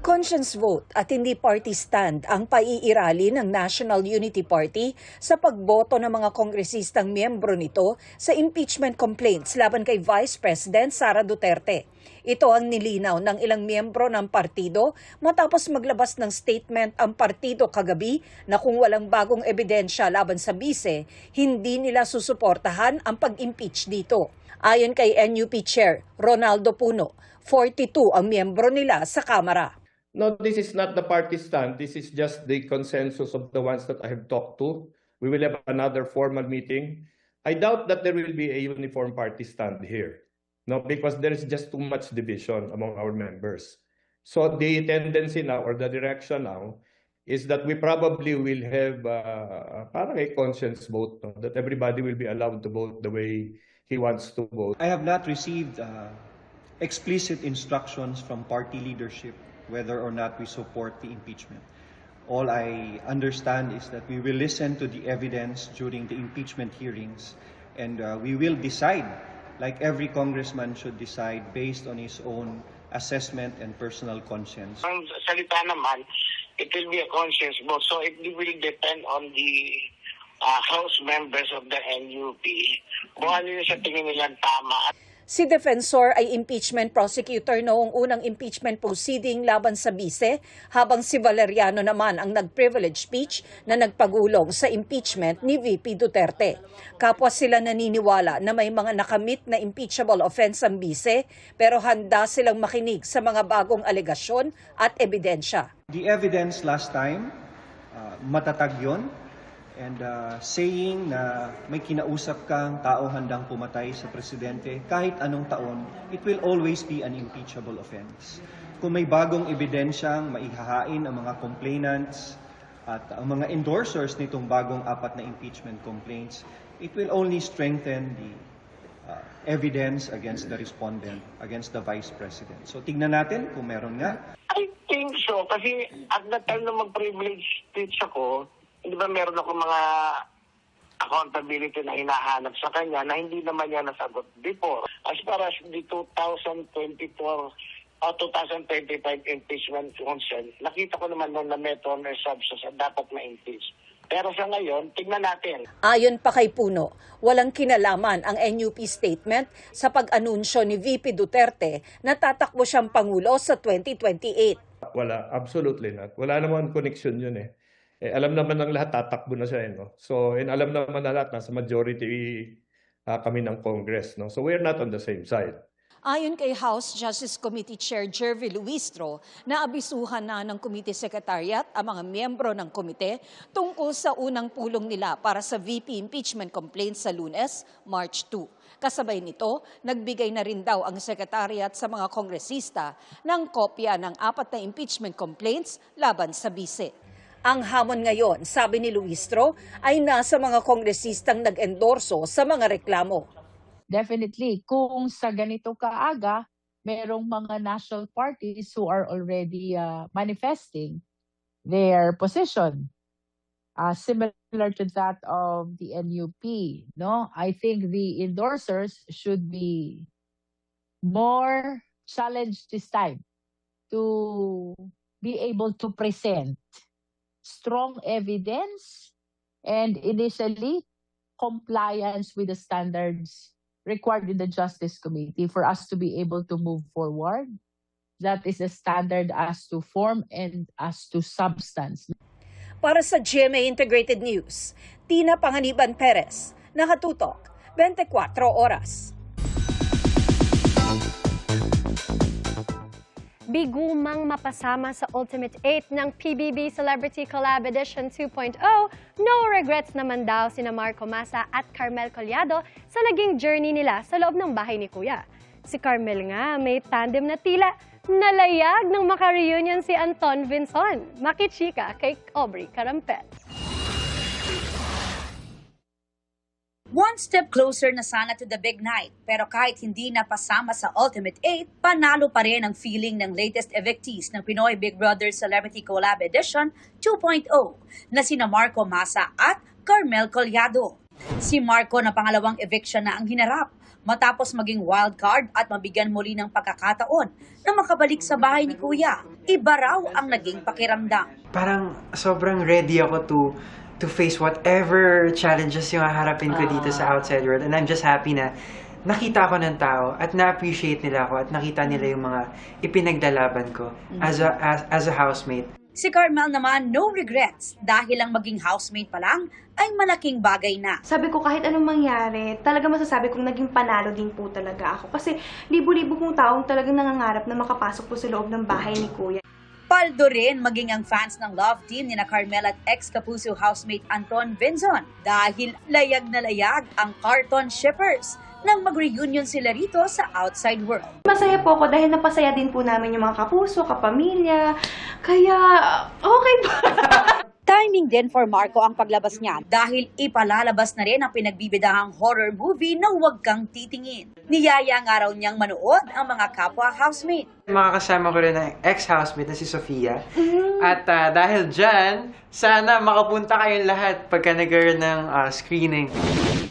Conscience vote at hindi party stand ang paiirali ng National Unity Party sa pagboto ng mga kongresistang miyembro nito sa impeachment complaints laban kay Vice President Sara Duterte. Ito ang nilinaw ng ilang miyembro ng partido matapos maglabas ng statement ang partido kagabi na kung walang bagong ebidensya laban sa bise, hindi nila susuportahan ang pag-impeach dito. Ayon kay NUP Chair Ronaldo Puno, 42 ang miyembro nila sa Kamara. No, this is not the party stand. This is just the consensus of the ones that I have talked to. We will have another formal meeting. I doubt that there will be a uniform party stand here. No, because there is just too much division among our members. So the tendency now or the direction now is that we probably will have parang a conscience vote, no? That everybody will be allowed to vote the way he wants to vote. I have not received explicit instructions from party leadership whether or not we support the impeachment. All I understand is that we will listen to the evidence during the impeachment hearings and we will decide, like every congressman should decide, based on his own assessment and personal conscience. Ang salita naman, it will be a conscience vote. So it will depend on the House members of the NUP kung ano yung sa tingin nilang tama. Si Defensor ay impeachment prosecutor noong unang impeachment proceeding laban sa bise, habang si Valeriano naman ang nag-privilege speech na nagpagulong sa impeachment ni VP Duterte. Kapwa sila naniniwala na may mga nakamit na impeachable offense ang bise, pero handa silang makinig sa mga bagong alegasyon at ebidensya. The evidence last time, matatag yun. And saying na may kinausap kang tao handang pumatay sa presidente kahit anong taon, it will always be an impeachable offense. Kung may bagong ebidensyang maihahain ang mga complainants at ang mga endorsers nitong bagong 4 na impeachment complaints, it will only strengthen the evidence against the respondent, against the vice president. So tignan natin kung meron nga. I think so, kasi at the time na mag-privilege speech ako, di ba meron ako mga accountability na hinahanap sa kanya na hindi naman niya nasagot before. As far as the 2024 o 2025 impeachment concern, nakita ko naman noon na may toner substance at dapat ma-impeach. Pero sa ngayon, tignan natin. Ayon pa kay Puno, walang kinalaman ang NUP statement sa pag-anunsyo ni VP Duterte na tatakbo siyang Pangulo sa 2028. Wala, absolutely not. Wala naman connection yun eh. Alam naman ng lahat, tatakbo na siya. No? So, alam naman na lahat, nasa majority kami ng Congress. No? So, we're not on the same side. Ayon kay House Justice Committee Chair Jervy Luistro, naabisuhan na ng Committee Secretariat ang mga miyembro ng komite tungkol sa unang pulong nila para sa VP impeachment complaint sa Lunes, March 2. Kasabay nito, nagbigay na rin daw ang Secretariat sa mga kongresista ng kopya ng 4 na impeachment complaints laban sa bise. Ang hamon ngayon, sabi ni Luistro, ay nasa mga kongresistang nag-endorso sa mga reklamo. Definitely, kung sa ganito kaaga, merong mga national parties who are already manifesting their position, similar to that of the NUP. No, I think the endorsers should be more challenged this time to be able to present strong evidence and initially compliance with the standards required in the Justice Committee for us to be able to move forward. That is a standard as to form and as to substance. Para sa GMA Integrated News, Tina Panganiban Perez, nakatutok, 24 oras. Bigumang mapasama sa Ultimate 8 ng PBB Celebrity Collab Edition 2.0, no regrets naman daw sina Marco Massa at Carmel Collado sa naging journey nila sa loob ng bahay ni Kuya. Si Carmel nga may tandem na tila nalayag ng maka-reunion si Anton Vinson. Makichika kay Aubrey Carampet. One step closer na sana to the big night, pero kahit hindi napasama sa Ultimate 8, panalo pa rin ang feeling ng latest evictees ng Pinoy Big Brother Celebrity Collab Edition 2.0 na sina Marco Massa at Carmel Collado. Si Marco na pangalawang eviction na ang hinarap matapos maging wildcard at mabigyan muli ng pagkakataon na makabalik sa bahay ni Kuya. Iba raw ang naging pakiramdam. Parang sobrang ready ako to face whatever challenges yung haharapin ko dito sa outside world. And I'm just happy na nakita ko ng tao at na-appreciate nila ako at nakita nila yung mga ipinaglalaban ko as a housemate. Si Carmel naman, no regrets dahil ang maging housemate pa lang ay malaking bagay na. Sabi ko kahit anong mangyari, talaga masasabi kong naging panalo din po talaga ako. Kasi libo-libo pong taong talagang nangangarap na makapasok po sa loob ng bahay ni Kuya. Paldo rin maging ang fans ng love team ni na Carmel at ex-Kapuso housemate Anton Vinson dahil layag na layag ang Carton Shippers nang mag-reunion sila rito sa outside world. Masaya po ako dahil napasaya din po namin yung mga kapuso, kapamilya, kaya okay pa. Timing din for Marco ang paglabas niya dahil ipalalabas na rin ang pinagbibidahang horror movie na Huwag Kang Titingin. Niyaya nga raw niyang manood ang mga kapwa housemate. Makakasama ko rin ang ex-housemate na si Sofia. At dahil dyan, sana makapunta kayong lahat pagka nagkaroon ng screening.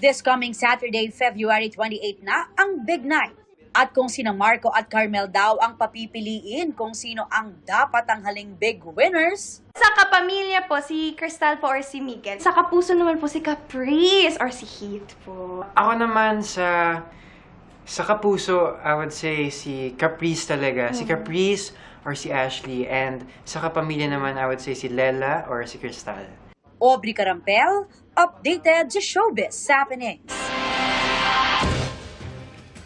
This coming Saturday, February 28 na ang big night. At kung sino Marco at Carmel daw ang papipiliin kung sino ang dapat ang haling big winners. Sa kapamilya po, si Crystal po or si Miguel. Sa kapuso naman po si Caprice or si Heath po. Ako naman sa kapuso, I would say si Caprice talaga. Si Caprice or si Ashley. And sa kapamilya naman, I would say si Lela or si Crystal. Aubrey Carampel, updated sa Showbiz Happenings.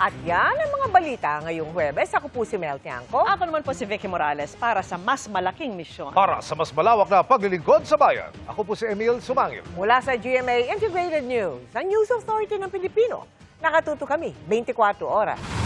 At yan ang mga balita ngayong Huwebes. Ako po si Mel Tiangco. Ako naman po si Vicky Morales para sa mas malaking misyon. Para sa mas malawak na paglilingkod sa bayan, ako po si Emil Sumangil. Mula sa GMA Integrated News, ang News Authority ng Pilipino. Nakatuto kami 24 oras.